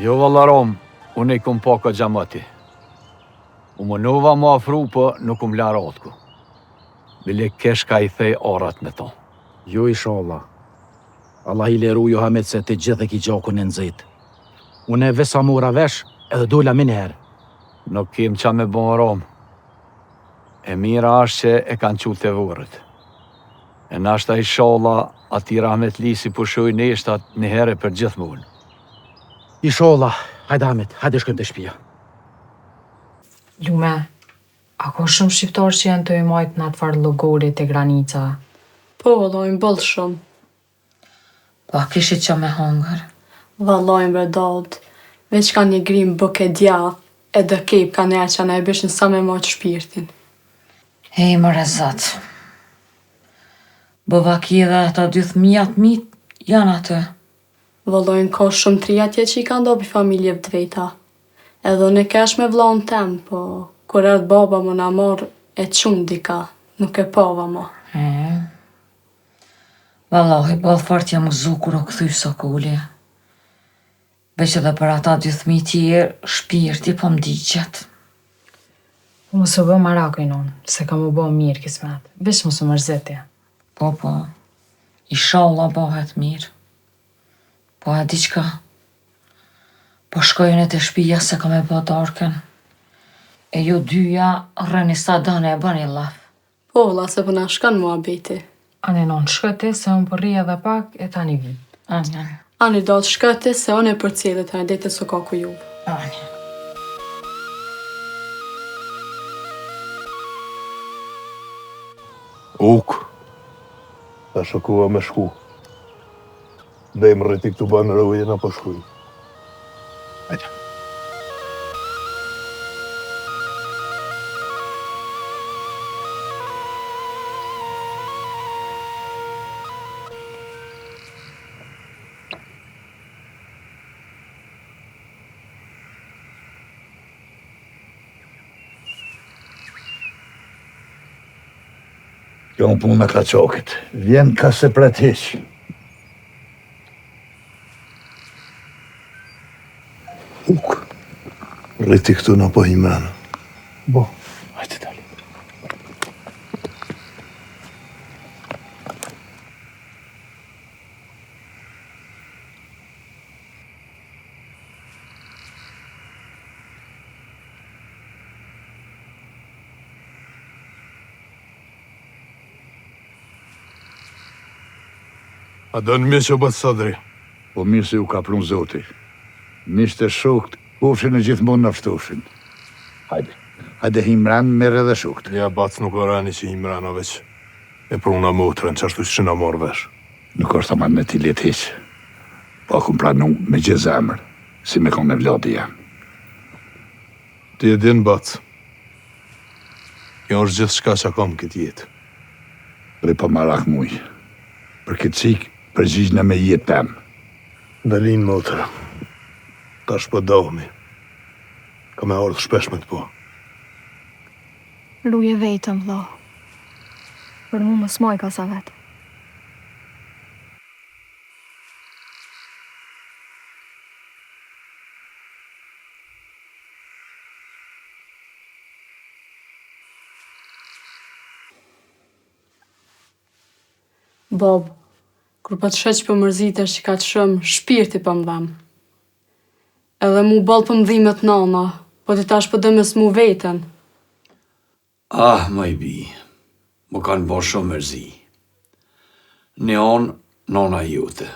Jo vallarom, unë i kum paka gjamati. U mënova më afru, po nuk la ratku. Bile kesh ka i thej arat me to. Jo inshallah. Allah i leru jo Hamit se të gjithë e ki gjakun e nëzit. Unë e vesa mura vesh edhe dola me njerë. Nuk kem qa me bon rom. E mira është që e kanë qut të vorët. E nashta inshallah ati Rahmet Lisi pushuj neshtat një herë për gjithë mullë. Inshallah, hajde Hamit, hajde shkojmë të shtëpia. Lume, a ka shumë shqiptarë që janë të i majtë në atë farë logorit e granica? Po, vallojnë bëllë shumë. Po, a kishit që me hongër? Vallojnë bredad, veç ka një grim bëke djath, edhe kejp ka njerë që na e bishën sa me maqë shpirtin. Hej, mëre zot. Bëvaki dhe ata 2 fëmijat mit janë atë. Vallojnë ka shumë tri atje që i ka ndopi familje të veta. Edhe unë e kesh me vllahun tem, po kur erdh baba më na marr e çum dika, nuk e pava më. Vallahi, ballë fort jam u zukur o këthy sokuli. Veç edhe për ata 2 fëmijë tjerë, shpirti po m'digjet. Mos u bë marakojnë unë, se kam u bë mirë kismet. Veç mos u mërzitje. Po, inshallah bëhet mirë. Po e diqka, po shkojnë e të shpija se kam e bë darken. E ju dyja rreni sa dane e bëni laf. Po, valla, se përna shkan mua beti. Ani non shkëti se unë përri edhe pak e tani vim. Ani do të shkëti se unë e për cilët e dete së ka ku juve. Ani. Uk, ta shokua me shku. Dhe më rriti këtu banë rëvje në po shkuj. Ajde. Kjo në punë me kaçokit. Vjen ka se pret hiq. Uk, rriti këtu në po himenë. Bo, hajde dali. A dënë mirë që bëtë Sadri? Po mirë se ju ka prun zoti. Mishte shukt, kufshin e gjithmonë naftoshin. Hajde Himran merr edhe shukt. Ja, bac nuk orani që Himrana veç. E pruna motrën, qashtu që na morë vesh. Nuk është aman me ti let hiq. Po akun pranu me gjithë zemër, si me kon me vladi jam. Ti e din, bac. Kjo është gjithë shka që kam këtë jetë. Dhe pa marak muj. Për këtë cik, përgjigjna me jetë tem. Dalin, motrë. Ta shpëdohemi. Ka me ardhë shpesh me të po. Ruje vetëm, vlo. Për mu më smoj ka sa vetë. Bob, kur po të sheq për mërzitesh që ka të shëmë, shpirti për më dhem. Edhe mu bol për më dhimet nana, po të tash për dëmës mu vetën. Ah, më i bi, më kanë bo shumë mërzi. Një onë, nona jute.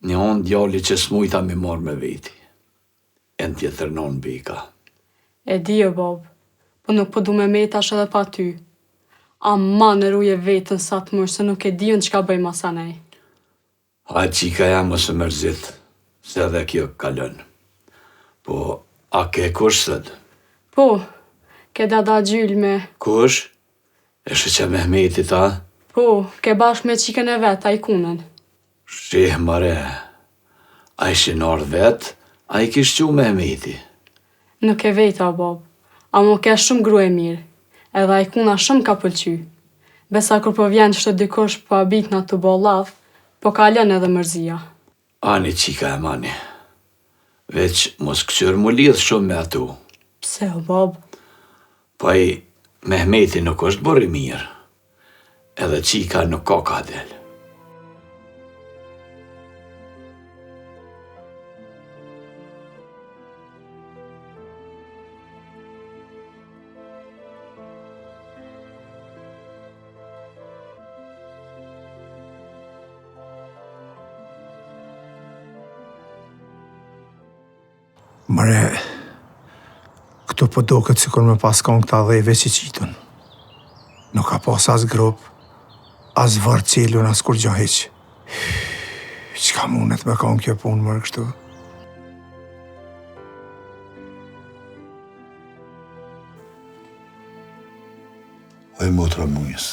Një onë, djalli që s'mujta mi marrë me veti. E në tjetër nonë bika. E di e, Bob, po nuk po du me metash edhe pa ty. Amma në ruje vetën sa të mërë, se nuk e di unë që ka bëj masanej. A qika jam mësë mërzit, se edhe kjo kalën. Po, a ke kush sët? Po, ke dada gjylme. Kush? E shë Mehmetit, a? Po, ke bashkë me qikën e vetë, a i kunën. Shih, mare, a i shinor vetë, a i kishë që Mehmeti. Nuk e veta, Bob, a më ke shumë gru e mirë, edhe a i kuna shumë ka pëlqy. Besa kur po vjen që të dikosh po abit në të bo lavë, po kalën edhe mërzia. Ani qika e mani, veç mos këqyrë mu lidhë shumë me atu. Pse, o Bob? Po i Mehmeti nuk është bërë i mirë, edhe qika nuk ka del. Mare, këtu po do këtë sikur me pas kon këta dheve që qitën. Nuk ka pas as grup, as varë qelun, as kur gjo heq. Qka mundet me kon kjo punë mërë kështu? Oj, motra mujës,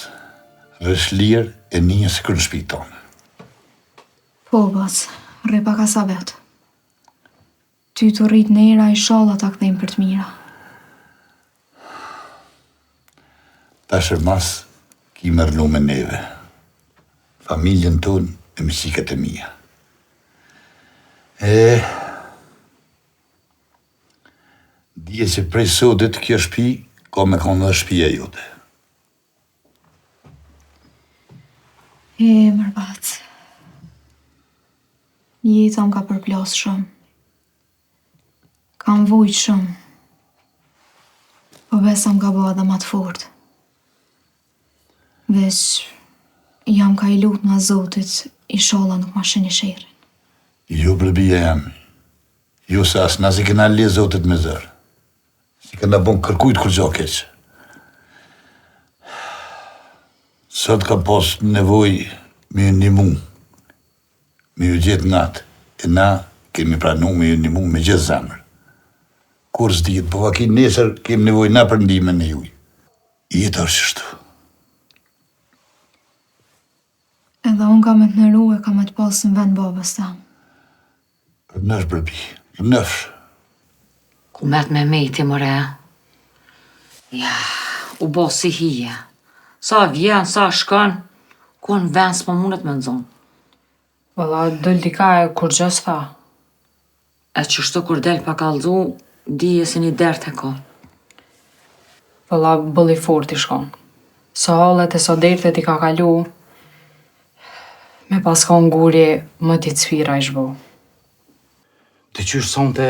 rësh lirë e një se kërë në shpi tonë. Po, bac, rripa ka sa vetë. Ty të rrit në era i shalla ta këthejmë për të mira. Ta shërmas ki mërlu me neve, familjen tonë e misiket e mija. Dije që prej sotit kjo shpi ka me konë dhe shpia jote. Mërbac, jeta më ka përplas shumë. Kam vujt shumë, po besa më ka bëha dhe ma të fort. Veç, jam ka i lut nga Zotit, i sholla nuk ma shëni sherën. Jo, brebija jam, jo se as na si kena le Zotit me zërë. Si kena bon kërkujt kur gjo keqë. Sot ka pas nevoj me ju një mu, me ju gjithë natë, e na kemi pranu me ju një mu me gjithë zemër. Kur s'dijet, po va ki nesër kem nevoj na për ndime në juj. Jetë është qështu. Edhe unë ka me të nëru e ka me të pasë në vend babës ta. Rënësh, brebi, rënësh. Ku met Mehmeti, mëre? Ja, u bo si hije. Sa vjen, sa shkën, ku në vend s'po mundet me nëzonë. Valla, dëll dika e kur gjës tha. E qështu kur del pa kalzu, dije se një dert e ka. Valla, bëlli fort i shkon. Sa hallet e sa dertet i ka kalu, me pas ka nguri më t'i cfira i shbo. Të qysh sonte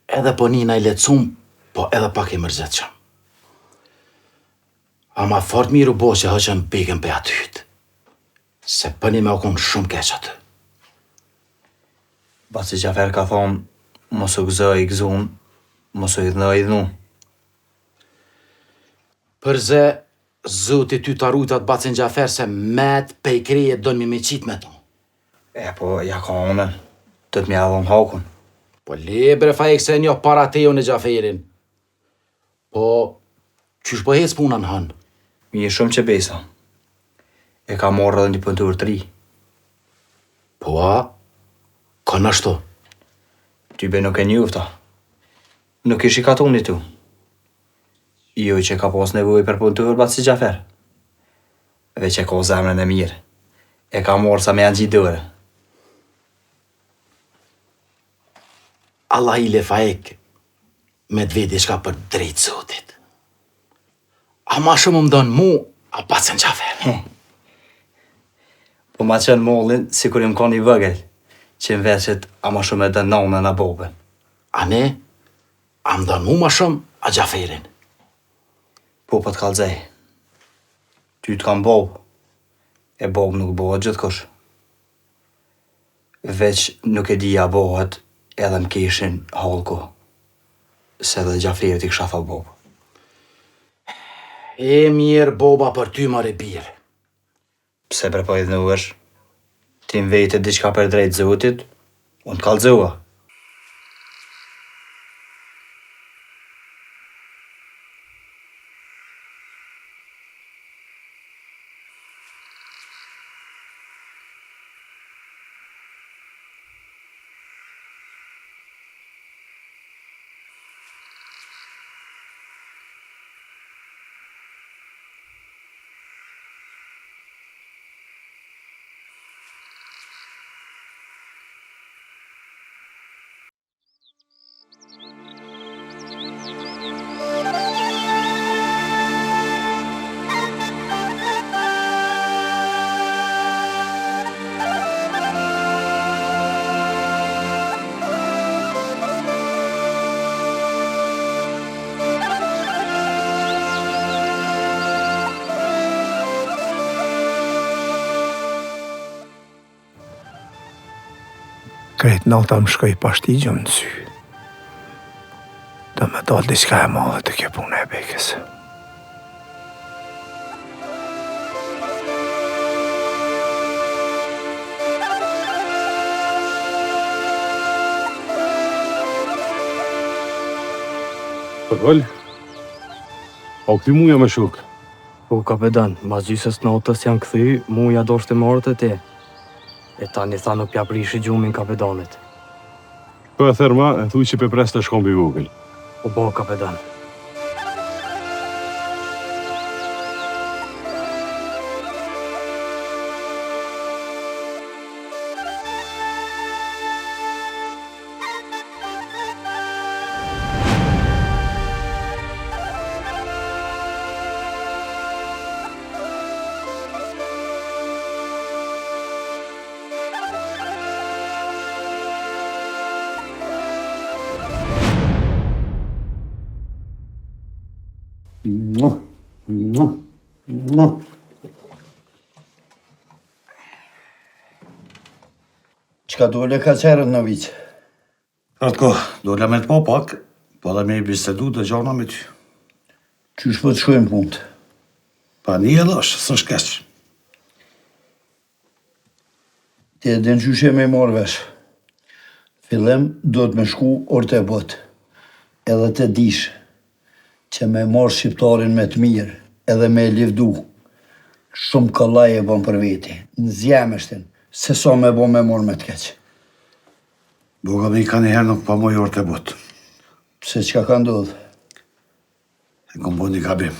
edhe po nina i letësum, po edhe pak i mërzetëshëm. Ama fort mirë u bo që hëqën pekën pe atyt. Se pëni me o konë shumë keq atë. Baci Gjafer ka thonë, mos u gëzë i gëzun, mos u idhnë i dhnu. Përze, zoti ty të arrujtat Bacin Gjafer se met pe i kreje dojnë me qit me to. Po, ja ka onën, të të mja dhon hakun. Po libre fa e këse një para tejo në Gjaferin. Po, qysh po hec puna në hënë? Mi shumë që besa. E ka morë edhe një pëntur të ri. Po, ka nashto? Ty be nuk e njufta. Nuk ish i katuni tu. Jo që ka pos nevoj për pëntur Baci Gjafer. Veç e ka zemrën e mirë. E ka morë sa me janë gjitë dore. Allah i le faek me të vedi shka për drejtë zotit. A ma shumë më donë mu, a Bacin Gjafer. Po ma qenë mollin, si kur im ka një vëgel, që më veqet a ma shumë e dënë nonën a bobën. A ne, a më donë mu ma shumë, a Gjaferin. Po të kalzej. Ty të kam bobë, e bobë nuk bëhet gjithë kush. Veç nuk e di a bëhet edhe më kishin halko, se dhe Gjaferit i kësha tha bobë. E mirë boba për ty më rebirë. Pse për po i dhënuesh? Ti më vejtë diçka për drejtë zotit, unë të kalzua. Krejt nata më shkoj pashtigjëm në sy. Do me dalë diçka e madhe të kjo punë e bekës. Përgëll, o këti muja me shuk? Po, kapetan, mas gjysës natës janë këthy, muja do shte marët e te. E tani tha nuk pja prishi gjumin kapetanit. Po e therma, e thuj që pe pres të shkom për vogël. O bo, kapetan. Qka dole ka qerën në vic? Ratko, dole me të po pak, po dhe me i bisedu dhe gjana me ty. Qysh po të shkojmë punët? Pa një edhe është, së shkeq. Ti e din qyshe me i marrë vesh. Fillim, do të me shku orë të botë. Edhe të dish që me marrë shqiptarin me të mirë, edhe me livdu. Shumë këllaj e bon për veti, në zjemeshtin, se sa me bon me marrë me të keq. Boga me i ka njëherë nuk pa moj orë të botë. Pse qka ka ndodhë? E kom bo një gabim.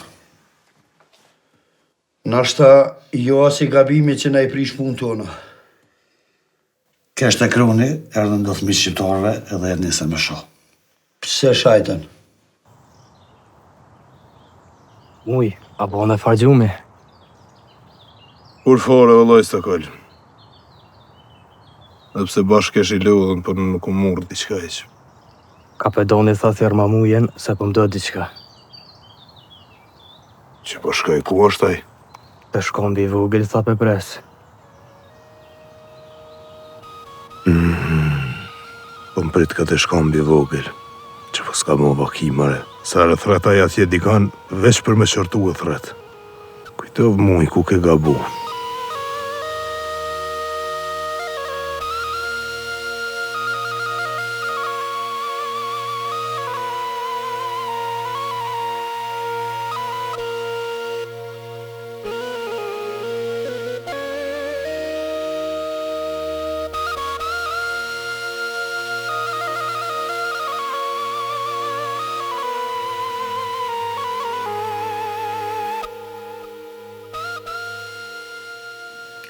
Nashta, jo as i gabimi që na i prish punë tona. Kesht e kroni, erdhën do thmi shqiptarve edhe e njëse me shoh. Pse shajten? Muj, a bo në fargjumi? Kur fare vëllaj Stokoll. Dhe pse bashkë kesh i lodhën, për nuk u murë diqka iq. Kapedoni tha thjerma mujen se po mdo diqka. Që po shkoj ku është aj? Të shkon bi vogël tha pe pres. Po më prit këtë shkambi vogël, që po s'ka mo vakimare. Sa rë thretaj atje dikan, veç për me qërtu e thret. Kujtov muj ku ke gabu.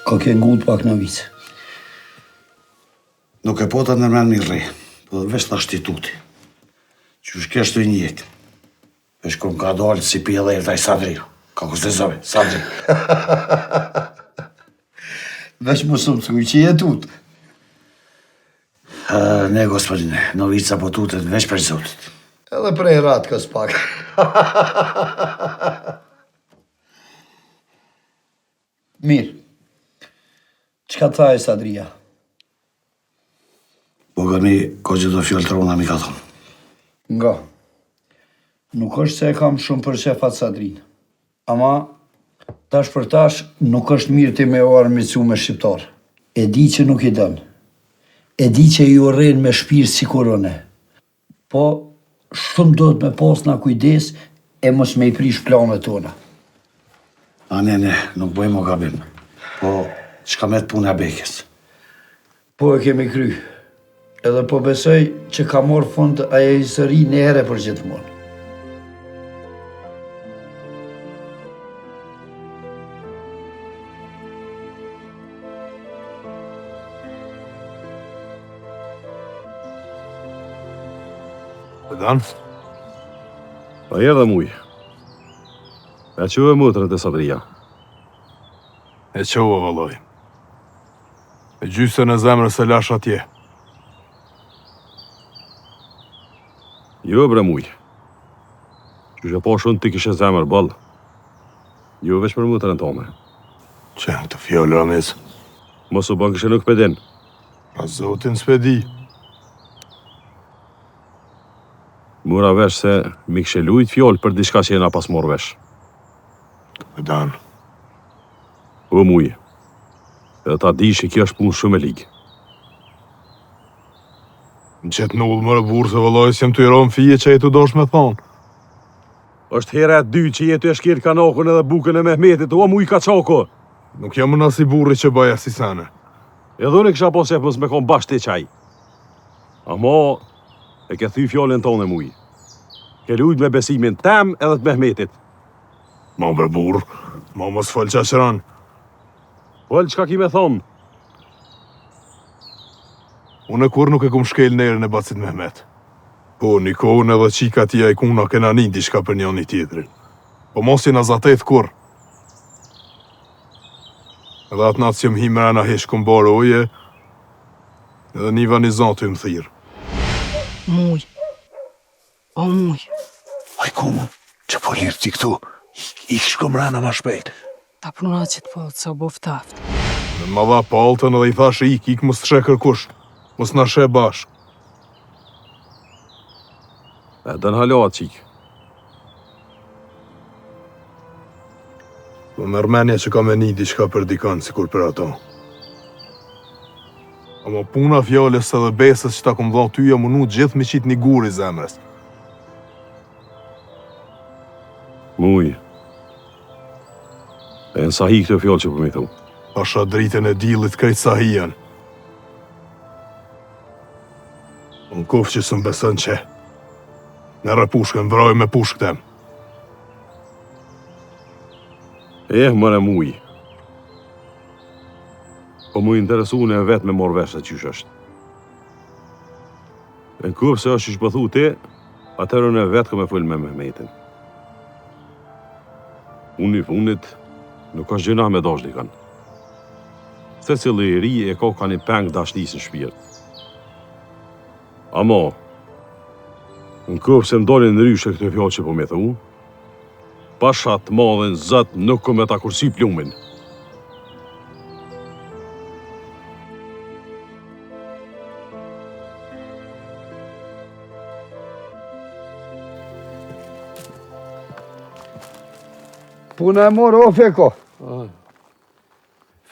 Ka ke ngut pak në vicë. Nuk e po të nërmen mirë, po dhe vesh të ashtituti. Që shkeshtu i njët. Vesh këm ka dalë si pi edhe e taj Sadri. Ka kustezove, Sadri. Veç më shumë të kuj që jetut. Ne, gospodine, novica po tutet veç për zotit. Edhe prej ratë kës pak. Mirë. Qka të thaj, Sadria? Boga mi, ko që do fjallë trona mi ka thonë. Nga. Nuk është se e kam shumë për shefat Sadrin. Ama, tash për tash, nuk është mirë ti me o armicu me shqiptar. E di që nuk i dënë. E di që i orren me shpirë si korone. Po, shumë do të me pas nga kujdes e mos me i prish planet tona. Ne, nuk bëjmë o gabim. Po, qka me të punë e bekes? Po e kemi kry. Edhe po besoj që ka morë fund aje histori në ere për gjithmonë. Dan? Pa edhe muj. E qove mëtërët e Sadria. E qove, vëlloj. E gjysën e zemrës e lash atje. Jo, bre muj. Qyshe po shumë ti kishe zemrë balë. Jo, veç për mëtërën tome. Që në të fjollë, Ramiz? Mos u ban kishe nuk pedin. A zotin s'pedi. Mura vesh se mi kishe lujt fjollë për diçka që jena pas morë vesh. Të dan. O muj. Edhe ta di që kjo është punë shumë e ligë. Në qëtë në ullë mërë burë se vëlloj si jem të i ronë fije që e të dosh me thonë. Është hera e dy që jetu e shkirë kanakun edhe bukën e Mehmetit, o muj ka qako. Nuk jam në si burri që baja si sene. Edhe unë e kisha po se mos me kom bashkë të qaj. Amo, e ke thy fjallin tonë e muj. Ke lujt me besimin tem edhe të Mehmetit. Ma bre burë, ma mos falë qashran. Falë qka ki me thonë? Unë e kur nuk e kum shkel nerën e bacit Mehmet. Po, një kohën edhe qika tia i kuna kena një diçka për një një tjetërin. Po mos jena zatet kur. Edhe atë natë që më himera na hesh këm barë oje, edhe një vanizant të më thirë. Muj. O muj. Aj kumë, që po lirë ti këtu, i shkom rana ma shpejt. Ta pruna që të polë, se o boftaft. Në më dha paltën edhe i thashe ik mos të shekër kush. Mos në shë bashk. E dënë halohat qik. Po mërmenja që ka me një diçka për dikan, si kur për ato. Amo puna fjallës edhe besës që ta kom dha tyja mënu gjithë me qitë një guri zemrës. Muj. E në sahi këtë fjallë që për mi thu. Pasha dritën e dilit krejt sahijen. Unë kofë që së më besën që. Në rëpushkën, vroj me pushkë tem. Mëre muj. Po mu interesu në e vetë me morë vesh e qysh është. E në kofë se është që shpëthu ti, atërë në e vetë këmë e full me Mehmetin. Unë i fundit, nuk është gjëna me dash dikan. Se cilë i ri e ka një peng dashnis në shpirt. Amo, në kërë se më dolin në ryshe këtë fjallë që po me thu, pashat madhen zët nuk këm e ta kursi plumin. Puna e morë, o Feko.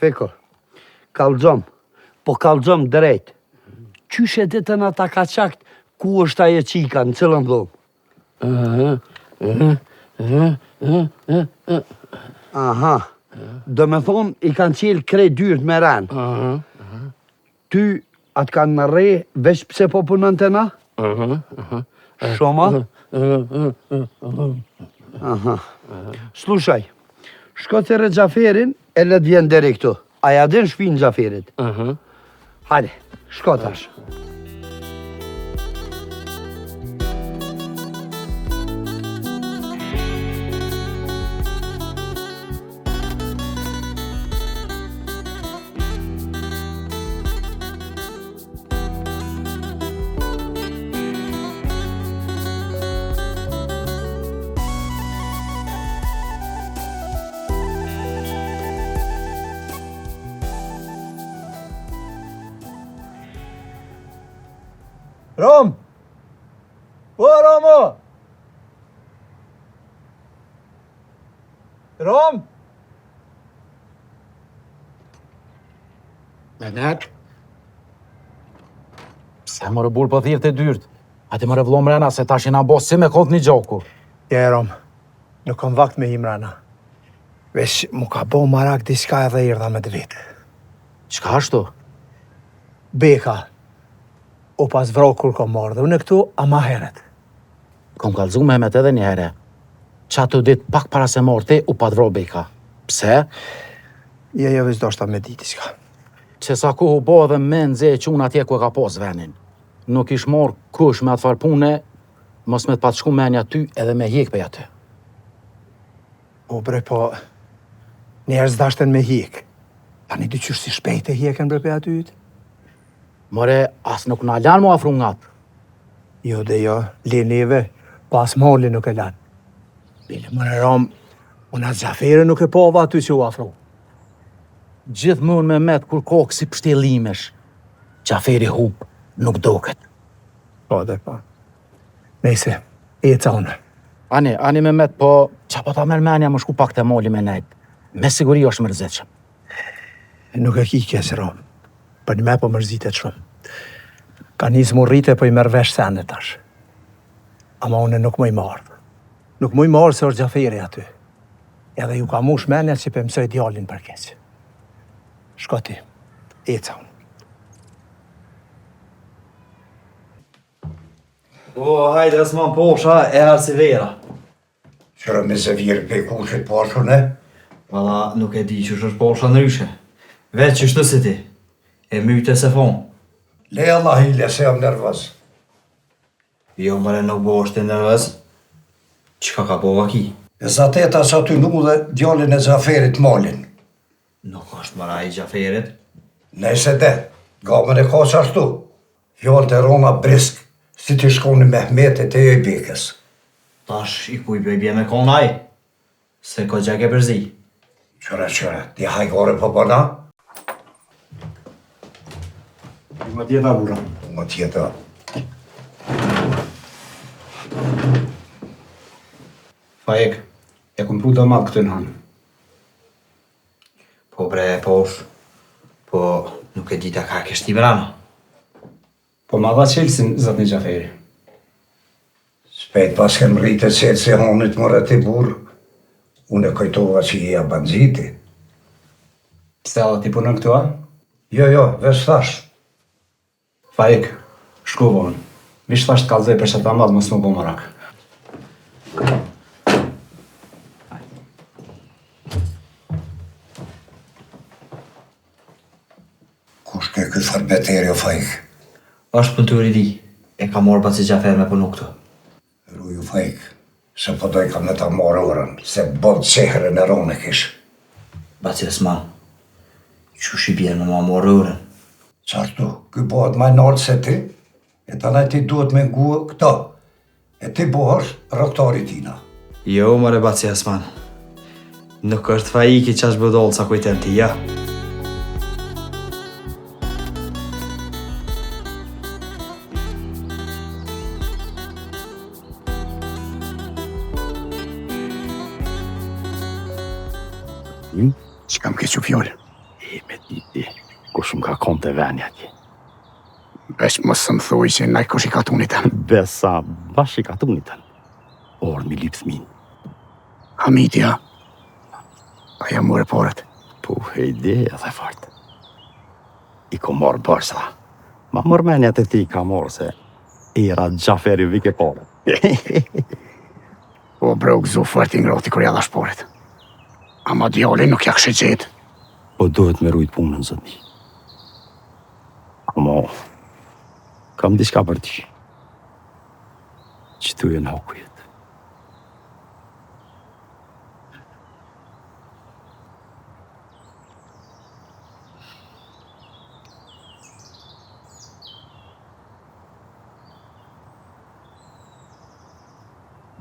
Feko, kalzom, po kalzom drejt. Qyshe ditën ata ka qakt, ku është aje qika, në cilën dhomë? Aha, do me thonë, i kanë qelë krej dyrt me ranë. Ty atë kanë në re, veç pse po punën të na? Shoma? Aha. Slushaj, shko të re Gjaferin, e let vjen deri këtu. Aja din shpinë Gjaferit. Hajde, shko tash. Rom! Po, Romo! Rom! Menet? Pse më rëbur për thirë të dyrt? Ati më rëvlo mrena se tash jena bos si me kont një gjoku. Je, Rom, nuk kom vakt me hi mrena. Vesh mu ka bo marak diska edhe irdha me dvitë. Qka ashtu? Beka. O pas vrau kur kom marrë dhe unë këtu, a ma heret. Kom kalzu Mehmet edhe një here. Qa të dit pak para se morti, u pat vrau Beka. Pse? Jo, veç do shta me diti shka. Që sa ku hu bo edhe me nëzhe quna atje ku e ka pos venin. Nuk ish morë kush me atë farë pune, mos me të pat shku menja ty edhe me hjek për aty. O bre, po, njerës dashten me hjek. Tani dy qysh si shpejt e hjeken bre për atyt? More, as nuk na lanë mu afru ngap. Jo dhe jo, lineve, pas molli nuk e lanë. Bile, mëre Rom, unë atë Gjafere nuk e pova aty që u afru. Gjithë mund me met kur kokë si pështelimesh. Gjaferi hup, nuk doket. Po dhe pa. Nese, e ca unë. Ani me met, po, qa po ta mërmenja më shku pak të molli me nejt. Me siguri është mërzetshëm. Nuk e ki kjesë, Rom. Për një me po mërzitet shumë. Ka njësë mu rrite po i mërë vesh sende tash. Ama une nuk mu i marrë. Nuk mu i marrë se është Gjaferi aty. Edhe ju ka mu shmenja që për mësoj djallin për keqë. Shko ti, eca unë. O, hajde Osman posha e herë si vera. Qërë me zëvirë pe kushit poshën e? Valla, nuk e di që është posha në ryshe. Veç që shtë si ti. E myte se fon. Le Allah hile se jam nervëz. Jo mëre nuk bo është të nervëz. Qka ka bova ki? E zateta sa ty nuk dhe djallin e Gjaferit malin. Nuk është mëra i Gjaferit. Nëjse de, gamën e ka qashtu. Fjallë të rona brisk, si të shkoni Mehmetit e Bekës. Tash i kuj për i bje me konaj. Se ko gjek e përzi. Qëre, ti hajgore për bëna? Më tjeta, bura. Më tjeta. Fajek, e kum pru të malë këtë në hanë. Po bre, posh. Po nuk e dita ka kështi brana. Po ma dha qelsin, zëtë një Gjaferi. Spejt pas kem rritë qelë se honit më rëti burë, unë e kojtova që i e bandziti. Pse edhe ti punën këtu, a? Jo, veç thash. Fajek, shku vonë. Vish thash të kalzej për që ta madhë, mos më bo marak. Kush ke këtë farbeteri o Fajk? Ashtë pëntur i di, e ka morë Baci Gjafer me punu këtu. Ruju Fajk, se po doj ka me ta morë orën, se bëllë qehrën e ronë e kish. Baci Osman, qush i bjerë me ma morë orën? Qartu, këj bëhet maj nalë se ti, e të nëjti duhet me ngu këta, e ti bëhësh rëktari tina. Jo, mëre Baci Osman, nuk është Fajiki qash bëdollë sa kujtem ti, ja? Që kam kequ fjollë? Me diti, kush më ka konë të venja ti. Veç mos më thuj që naj kush i katunit tën. Besa, bash i katunit tën. Orë mi lipë thmin. Hamitja. Aja mure porët. Po, hejde edhe fort. I ko morë bërsa. Ma mërmenjat e ti ka morë se era Gjaferi vike porët. Po bro gëzu fort i ngroti kur jalla shporet. Ama djali nuk ja kështë gjetë. Po duhet me rujt punën, zotni. Ama, kam diçka për ti. Që tu e në hukujet.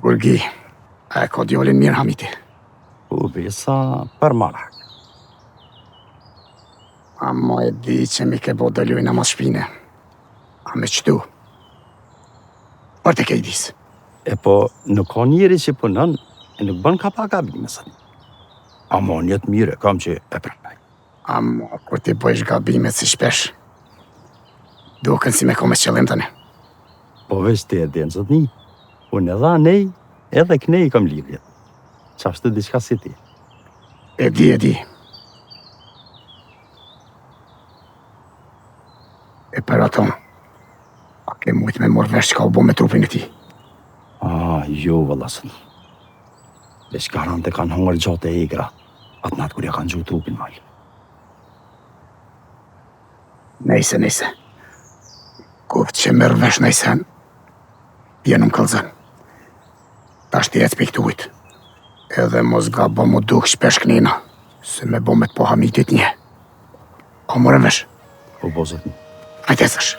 Gurgi, e ka djallin mirë Hamiti. Po besa për marak. Ama e di që mi ke bo dëllujnë ama shpine. A me qëtu? Për të kejdis. E po, nuk ka njeri që punën, e nuk bën ka pa gabime sëni. Ama njët mire, kam që e prapaj. Ama kur ti bëjsh gabimet si shpesh, duken si me ko me qëllim tëne. Po veç të e denë, zotni. Unë edhe anej, edhe kënej kam lidhjet. Qashtë të diçka si ti. E di. E për ato, a ke mujt me morë vesh që ka u bo me trupin e ti? Jo, vëllasën. Veç garante kanë hongër gjatë e egra, atë natë kur ja kanë gjuhë trupin malë. Nejse. Kur që merë vesh nejsen, jenë më këllëzën. Ta shti ec piktujt. Edhe mos ga bo mu duk shpesh knina, se me bo me të po Hamitit një. A morën vesh? Po bozët një. Hajtë esësh.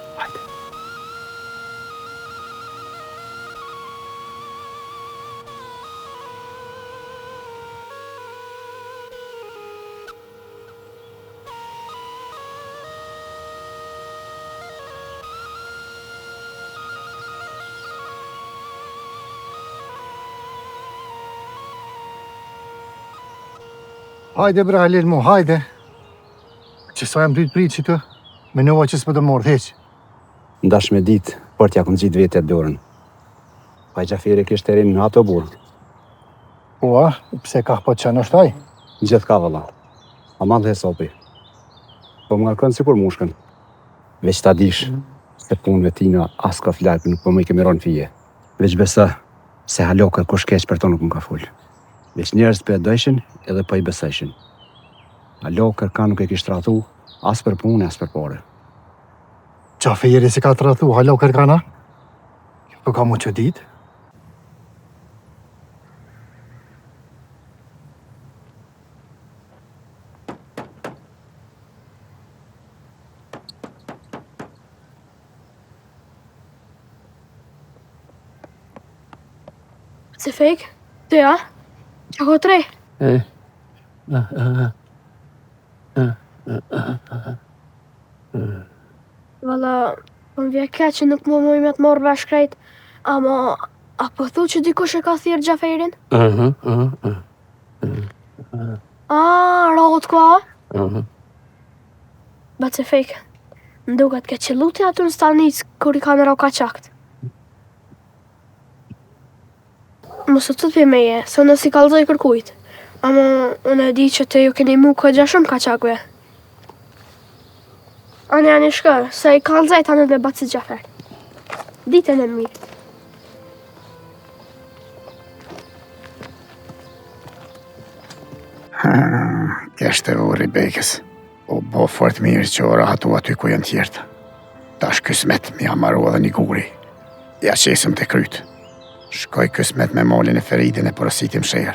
Hajde bre Halil mu, hajde. Që sa jam prit që të, me nëva që s'pë të morë, heq. Ndash me ditë, për t'ja këmë gjitë vetet dorën. Pa i Gjaferi kështë erin në ato burë. Ua, pse ka po që në shtaj? Gjithë ka vëlla. Aman dhe sopi. Po më nga kënë si kur mushkën. Veç ta dish, se punëve tina as ka flarë, nuk po më i kemi ronë fije. Veç besa, se halokër kush keq për to nuk më ka full. Veç njerës për e dojshin edhe për i beseshin. Halokër ka nuk e kishtë ratu, as për punë, as për pore. Gjaferi si ka të ratu, halokër ka na? Po ka mu që ditë? Se fake? Ty, ja? Qa ko tre? Valla, më vje keq që nuk më me të morë vesh krejt, ama a po thu që dikush e ka thirë Gjaferin? Rohët ko, a? Bat se fake, më duket ke që luti aty në stanicë kur i ka në roka qakt. Mos të të meje, se unë si kalzoj kërkujt. Ama unë e di që te ju keni mu këgja shumë ka qakve. Ani shkër, se i kalzoj tani dhe batë si Gjafer. Ditën e mirë. Keshte uri bekës. U bo fort mirë që ora hatu aty ku janë tjertë. Tash kësmet mi amaru edhe një guri. Ja qesëm të krytë. Shkoj kësmet me molin e Feridin e porositim shërë.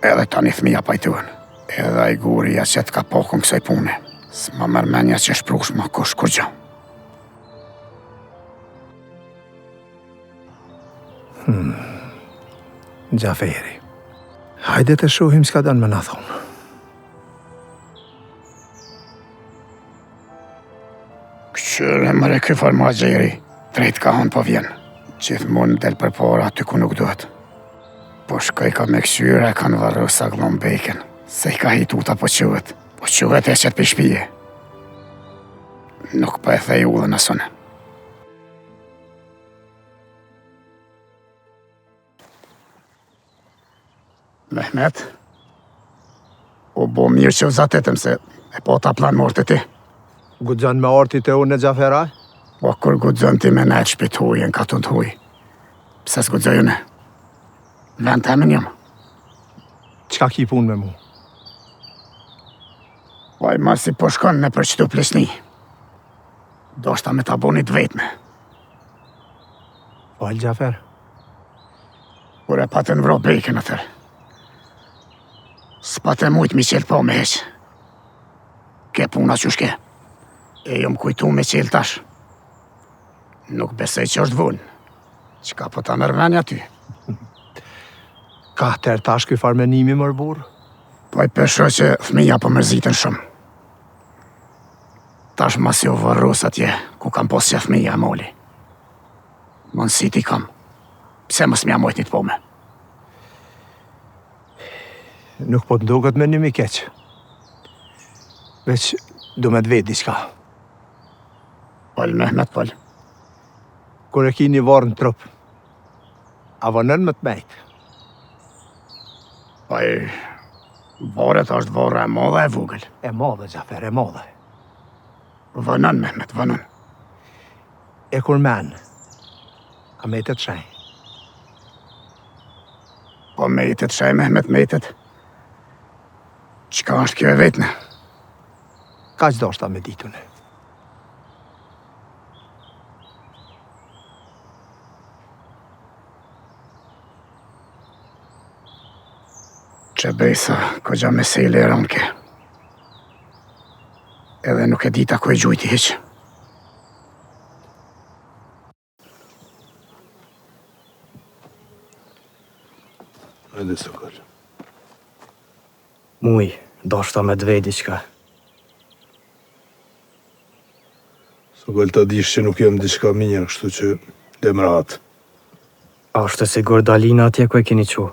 Edhe tani fëmija pajtuën. Edhe i guri ja që ka pokën kësaj pune. S'ma mërmenja që shprush ma kush kur gjë. Gjaferi. Hajde të shohim s'ka danë me në thonë. Këshyre mëre këj farmagjeri. Drejt ka hanë po vjen. Gjithmonë del për para aty ku nuk duhet. Po shkoj ka me këshyre, kanë varru sa glon beken. Se i ka hituta po qëvet. Po qëvet e qëtë për shpije. Nuk po e thej ullën asone. Mehmet, o bo mirë që vzatetëm se e po ta plan morë të ti. Guxon me artit e unë e Gjafera? Po kur guxon ti me nejtë shpit hujën ka të huj. Pse s'guxoj une? Vend të emin jam. Qka ki pun me mu? Vaj ma si po shkon në për qëtu plesni. Do shta me ta bonit vetme. Fal, Gjafer. Kur e patën vro bejken atër. S'patë mujt mi qelë po me heq. Ke puna që shke. E jom kujtu me qelë tash. Nuk besoj që është vunë. Qka po ta nërmeni aty? Ka tërë tash këj farmenimi mërbur? Po i pesho që fëmija po mërzitën shumë. Tash mas jo vërrus atje, ku kam posë që fëmija e moli. Mënësit i kam. Pse mës mja mojt një të pome? Nuk po të ndogat me një mi keq. Veç du me të vetë diçka. Pol, Mehmet, pol. Kur e ki një varë në trup, a vënën me të mejtë? Poj, varet është vare e madhe e vogël. E madhe, Gjafer, e madhe. Vënën, Mehmet, vënën. E kur men, a mejtet shaj? Po mejtet shaj, Mehmet, mejtet. Qka është kjo e vetëne? Ka që do shta me ditune? Që bejsa, ko gja me sejle e ronke. Edhe nuk e dita ku e gjujti heq. Hajde, Sokol. Muj, do shta me dvej diqka. Sokol, ta dish që nuk jem diqka mirë, kështu që dem rahat. A është e sigur Dalina atje ku e keni qu?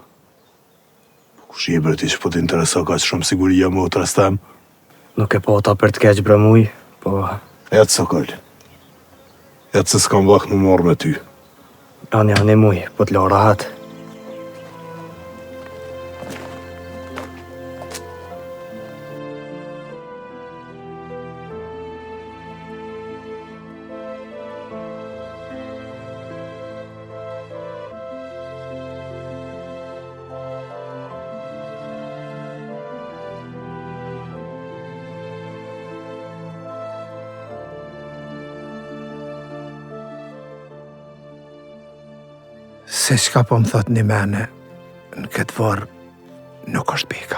Kush i bërë ti që po t'interesa ka që shumë siguria më o të rastem? Nuk e po ta për të keq bre muj, po... Etë, Sokol. Etë se s'kam vakt më marrë me ty. Ani muj, po t'lo rahat. Se shka po më thot një mene, në këtë varë nuk është beka.